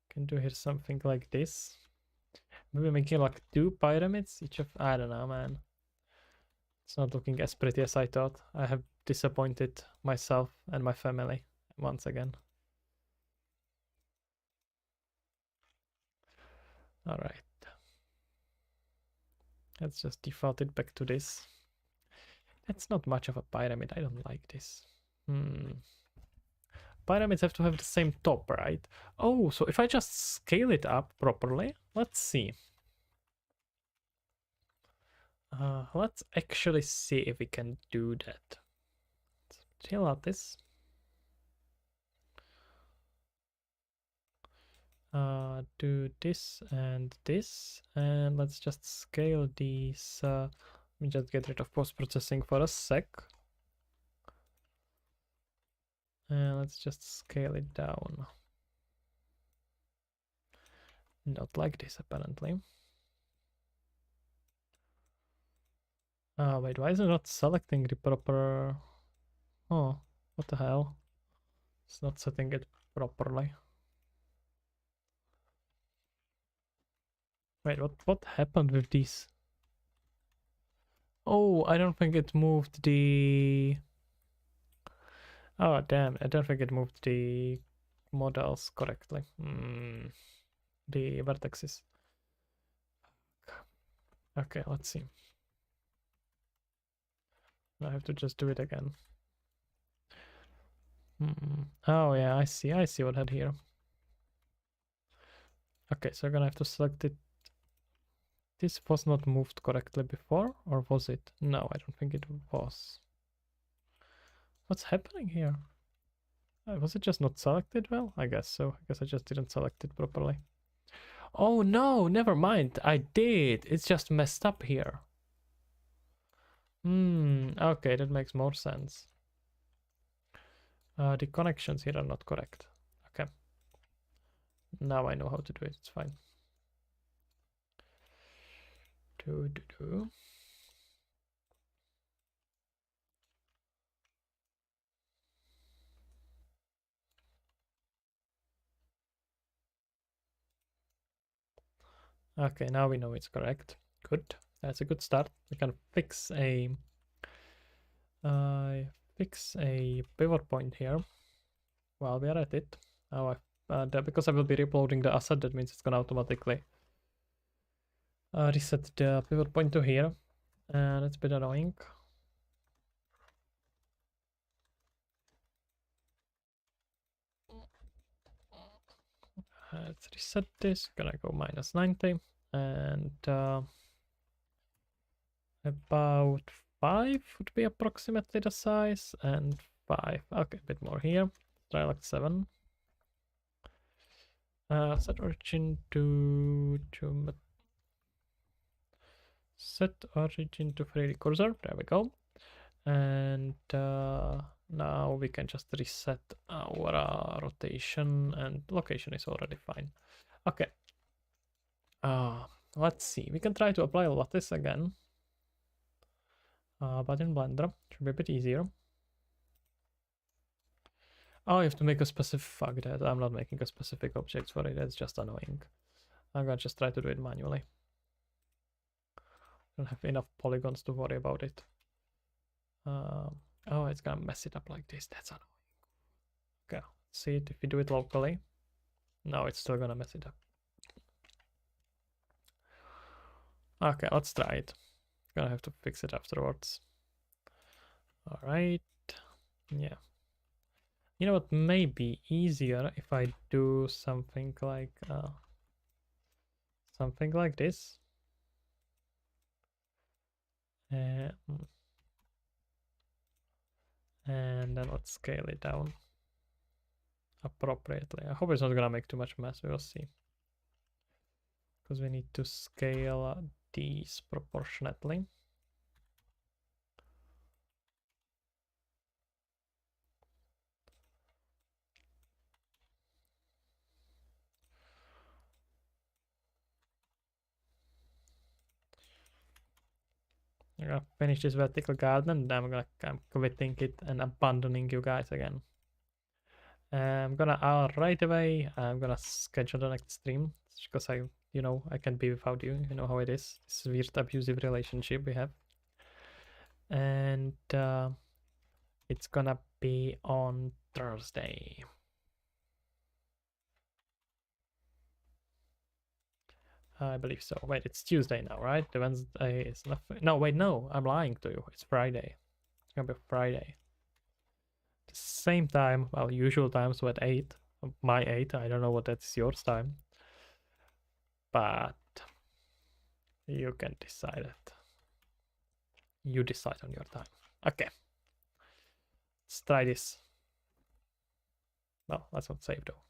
Can do here something like this. Maybe making like 2 pyramids each of. I don't know, man. It's not looking as pretty as I thought. I have disappointed myself and my family once again. All right. Let's just default it back to this. That's not much of a pyramid. I don't like this. Pyramids have to have the same top, right? Oh, so if I just scale it up properly, let's see. Let's actually see if we can do that. Let's chill out this. Do this, and let's just scale these. Let me just get rid of post-processing for a sec. And let's just scale it down. Not like this, apparently. Wait, why is it not selecting the proper... Oh, what the hell? It's not setting it properly. Wait, what happened with these? Oh, I don't think it moved the... Oh, damn, I don't think it moved the models correctly. The vertices. Okay, let's see. I have to just do it again. Oh yeah, I see what I had here. Okay, so I'm gonna have to select it. This was not moved correctly before, or was it? No, I don't think it was. What's happening here? Was it just not selected well? I guess so. I guess I just didn't select it properly. Oh no, never mind. I did. It's just messed up here. Okay, that makes more sense. The connections here are not correct. Okay. Now I know how to do it. It's fine. Do. Okay, now we know it's correct. Good. That's a good start. We can fix a pivot point here while we are at it. Now because I will be reloading the asset, that means it's gonna automatically reset the pivot point to here, and it's a bit annoying. Let's reset this. Gonna go minus 90 and about 5 would be approximately the size, and 5. Okay, a bit more here. Try like 7. Set origin to set origin to 3D cursor. There we go. And now we can just reset our rotation, and location is already fine. Okay. Let's see. We can try to apply lattice again. But in Blender, should be a bit easier. Oh, you have to make a specific... Fuck that, I'm not making a specific object for it, that's just annoying. I'm gonna just try to do it manually. Don't have enough polygons to worry about it. Oh, it's gonna mess it up like this, that's annoying. Okay, see it if we do it locally. No, it's still gonna mess it up. Okay, let's try it. Gonna have to fix it afterwards. Alright, yeah. You know what, may be easier if I do something like this. And then let's scale it down appropriately. I hope it's not gonna make too much mess, we'll see. Because we need to scale these proportionately. I'm gonna finish this vertical garden, and then I'm quitting it and abandoning you guys again. I'm gonna right away. I'm gonna schedule the next stream because I can't be without you. You know how it is. This weird abusive relationship we have, and it's gonna be on Thursday. I believe so. Wait, it's Tuesday now, right? The Wednesday is not. No, wait, no, I'm lying to you. It's Friday. It's gonna be Friday. The same time, well, usual time, so at 8. My 8. I don't know what that's yours time, but you can decide it. You decide on your time. Okay. Let's try this. Well, let's not save though.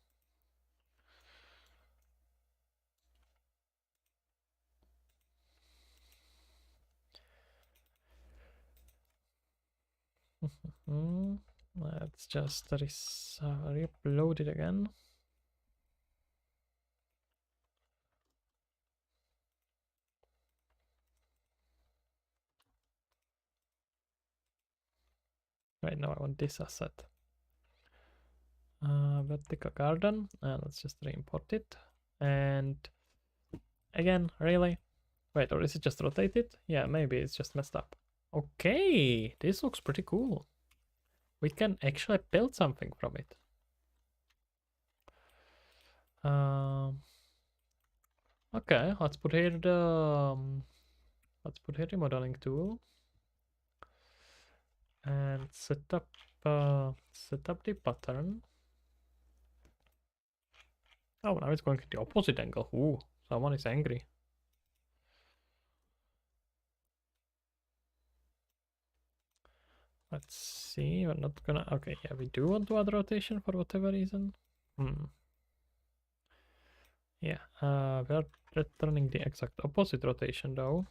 Let's just re-upload it again. Right now I want this asset. Vertical garden. Let's just re-import it. And again, really? Wait, or is it just rotated? Yeah, maybe it's just messed up. Okay, this looks pretty cool. We can actually build something from it. Okay, let's put here the modeling tool and set up the pattern. Oh, now it's going the opposite angle. Ooh, someone is angry. Let's see. We're not gonna. Okay, yeah, we do want to add rotation for whatever reason. Yeah, we're returning the exact opposite rotation though.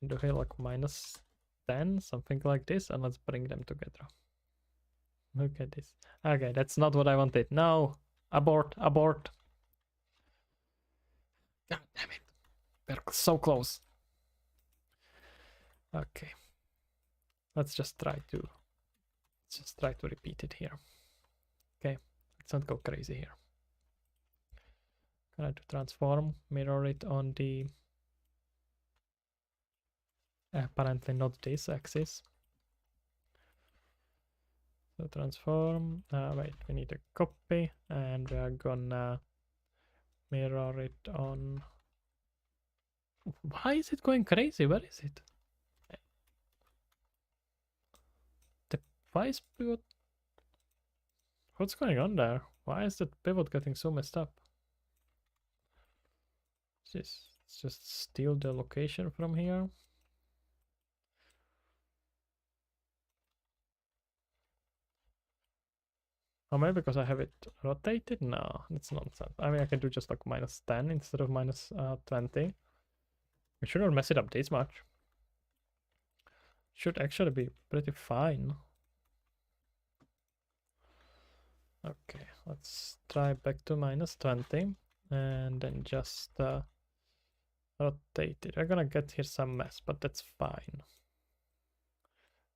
Do here like -10, something like this, and let's bring them together. Look at this. Okay, that's not what I wanted. No, abort, abort. God damn it. We're so close. Okay. Let's just try to repeat it here. Okay, let's not go crazy here. Gonna do transform, mirror it on the apparently not this axis. So transform, wait, we need a copy, and we are gonna mirror it on. Why is it going crazy? Where is it? The vice pivot. What's going on there? Why is that pivot getting so messed up? Let's just steal the location from here. Or maybe because I have it rotated? No, that's nonsense. I mean, I can do just like -10 instead of -20. We shouldn't mess it up this much. Should actually be pretty fine. Okay, let's try back to -20 and then just rotate it. We're gonna get here some mess, but that's fine.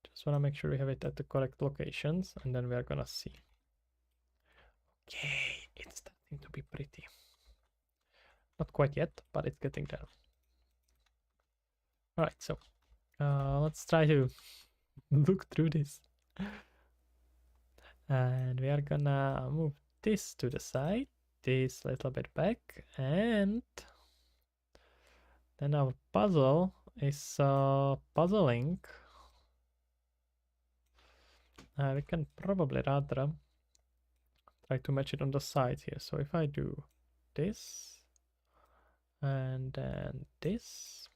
Just wanna make sure we have it at the correct locations, and then we are gonna see. Okay, it's starting to be pretty. Not quite yet, but it's getting there. All right, so let's try to look through this. And we are gonna move this to the side, this little bit back, and then our puzzle is puzzling. We can probably rather try to match it on the side here. So if I do this, and then this,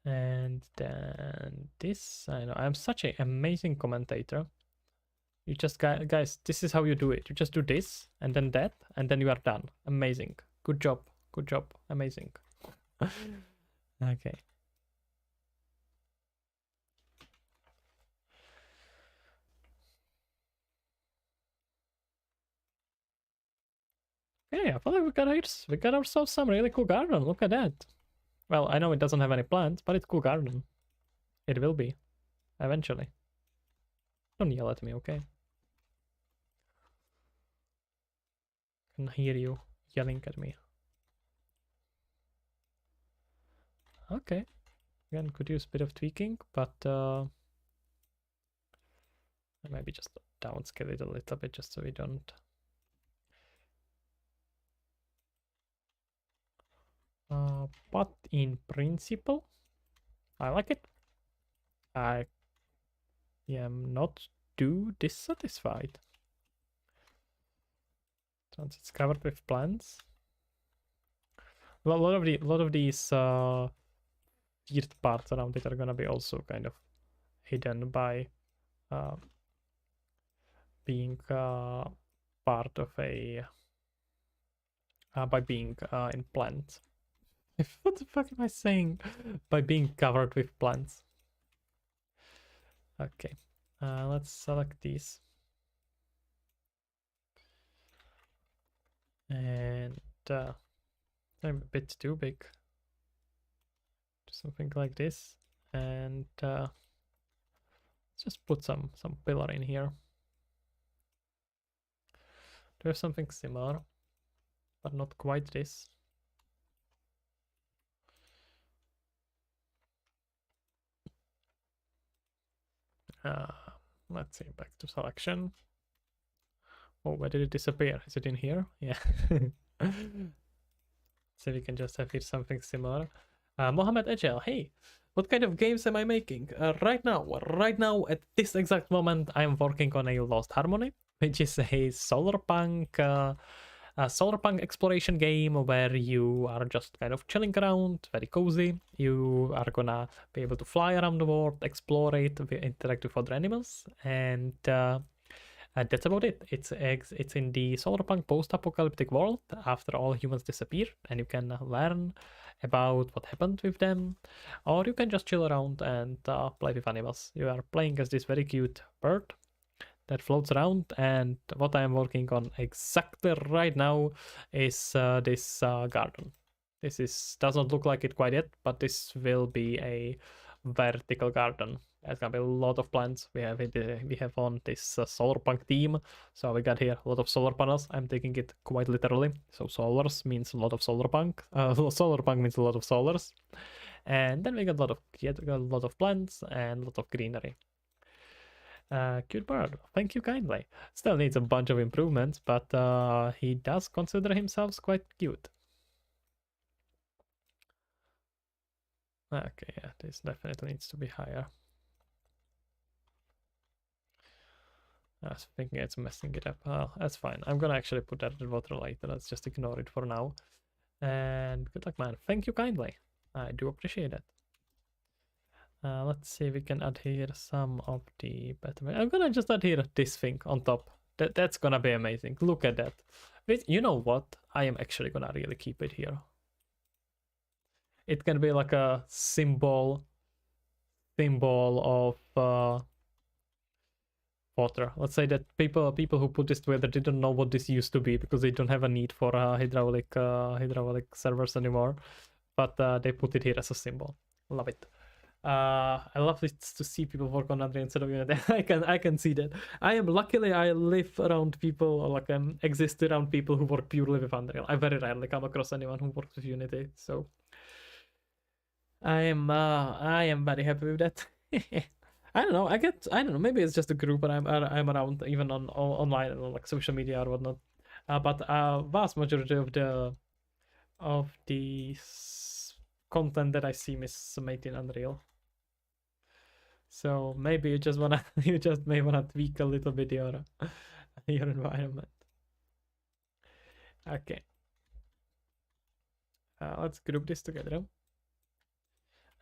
and then this, I know I'm such an amazing commentator. You just, guys, this is how you do it. You just do this, and then that, and then you are done. Amazing. Good job. Good job. Amazing. Okay. Okay, I feel like we got ourselves some really cool garden. Look at that. Well, I know it doesn't have any plants, but it's cool garden. It will be, eventually. Don't yell at me, okay? I can hear you yelling at me. Okay. Again, could use a bit of tweaking, but maybe just downscale it a little bit just so we don't. But in principle, I like it. I am not too dissatisfied. Since it's covered with plants. Well, a lot of these weird parts around it are gonna be also kind of hidden by uh, being part of a by being in plants. What the fuck am I saying? By being covered with plants. Okay, let's select these. And I'm a bit too big. Something like this. And let's just put some pillar in here. Do we have something similar? But not quite this. Let's see, back to selection. Oh, where did it disappear? Is it in here? Yeah. So we can just have here something similar. Mohammed Ejel, hey, what kind of games am I making? Right now, at this exact moment, I'm working on a Lost Harmony, which is a solarpunk exploration game where you are just kind of chilling around, very cozy. You are gonna be able to fly around the world, explore it, interact with other animals, and that's about it. It's in the solarpunk post-apocalyptic world after all humans disappear, and you can learn about what happened with them, or you can just chill around and play with animals. You are playing as this very cute bird that floats around, and what I am working on exactly right now is this garden. This does not look like it quite yet, but this will be a vertical garden. There's gonna be a lot of plants. We have on this solar punk team, so we got here a lot of solar panels. I'm taking it quite literally. So solars means a lot of solar punk. Solar punk means a lot of solars, and then we got a lot of plants and a lot of greenery. Cute bird. Thank you kindly. Still needs a bunch of improvements, but he does consider himself quite cute. Okay, yeah, this definitely needs to be higher. I was thinking it's messing it up. That's fine. I'm gonna actually put that in water later. Let's just ignore it for now. And good luck, man. Thank you kindly. I do appreciate it. Let's see if we can add here some of the better. I'm gonna just add here this thing on top. That's gonna be amazing. Look at that. Wait, you know what? I am actually gonna really keep it here. It can be like a symbol of water. Let's say that people who put this together didn't know what this used to be because they don't have a need for hydraulic servers anymore, but they put it here as a symbol. Love it. I love it to see people work on Unreal instead of Unity. I can see that. Luckily I live around people, or like exist around people who work purely with Unreal. I very rarely come across anyone who works with Unity, so I am very happy with that. I don't know. I don't know. Maybe it's just a group, but I'm around even on online and on like social media or whatnot. But vast majority of the content that I see is made in Unreal. So maybe you just wanna you just may wanna tweak a little bit your your environment. Okay. Let's group this together.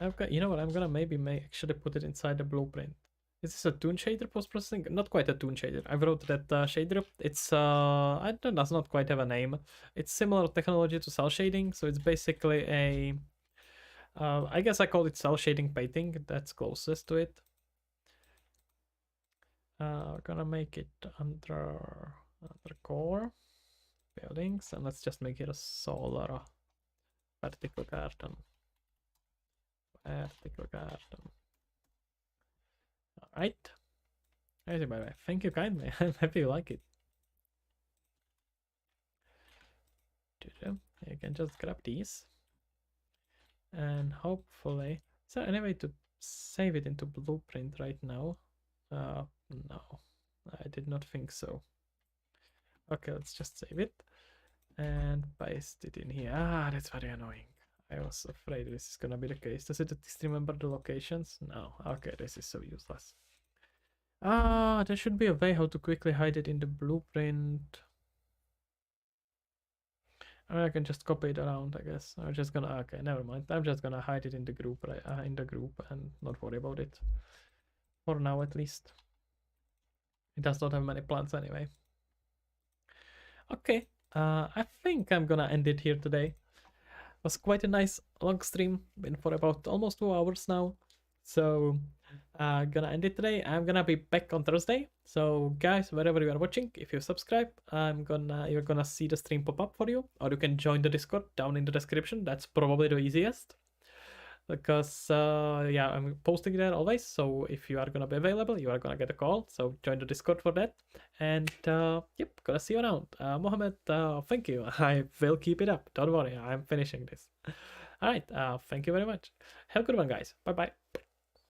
Okay, you know what? I'm gonna maybe actually put it inside the blueprint. Is this a toon shader post-processing? Not quite a toon shader. I wrote that shader. It's I don't does not quite have a name. It's similar technology to cell shading, so it's basically a I guess I call it cell shading painting. That's closest to it. We're gonna make it under core buildings, and let's just make it a solar vertical garden. Vertical garden. Alright. By the way, thank you kindly. I'm happy you like it. You can just grab these. And hopefully... Is there any way to save it into blueprint right now? No. I did not think so. Okay, let's just save it. And paste it in here. Ah, that's very annoying. I was afraid this is gonna be the case. Does it at least remember the locations? No. Okay, this is so useless. Ah, there should be a way how to quickly hide it in the blueprint. I can just copy it around, I guess. I'm just gonna... Okay, never mind. I'm just gonna hide it in the group, right? In the group and not worry about it. For now, at least. It does not have many plants anyway. Okay, I think I'm gonna end it here today. Was quite a nice long stream, been for about almost 2 hours now. So gonna end it today. I'm gonna be back on Thursday. So guys, wherever you are watching, if you subscribe, you're gonna see the stream pop up for you, or you can join the Discord down in the description. That's probably the easiest, because yeah, I'm posting there always. So if you are gonna be available, you are gonna get a call. So join the Discord for that. And yep, gonna see you around. Mohammed, thank you. I will keep it up. Don't worry, I'm finishing this. All right, thank you very much. Have a good one, guys. Bye bye.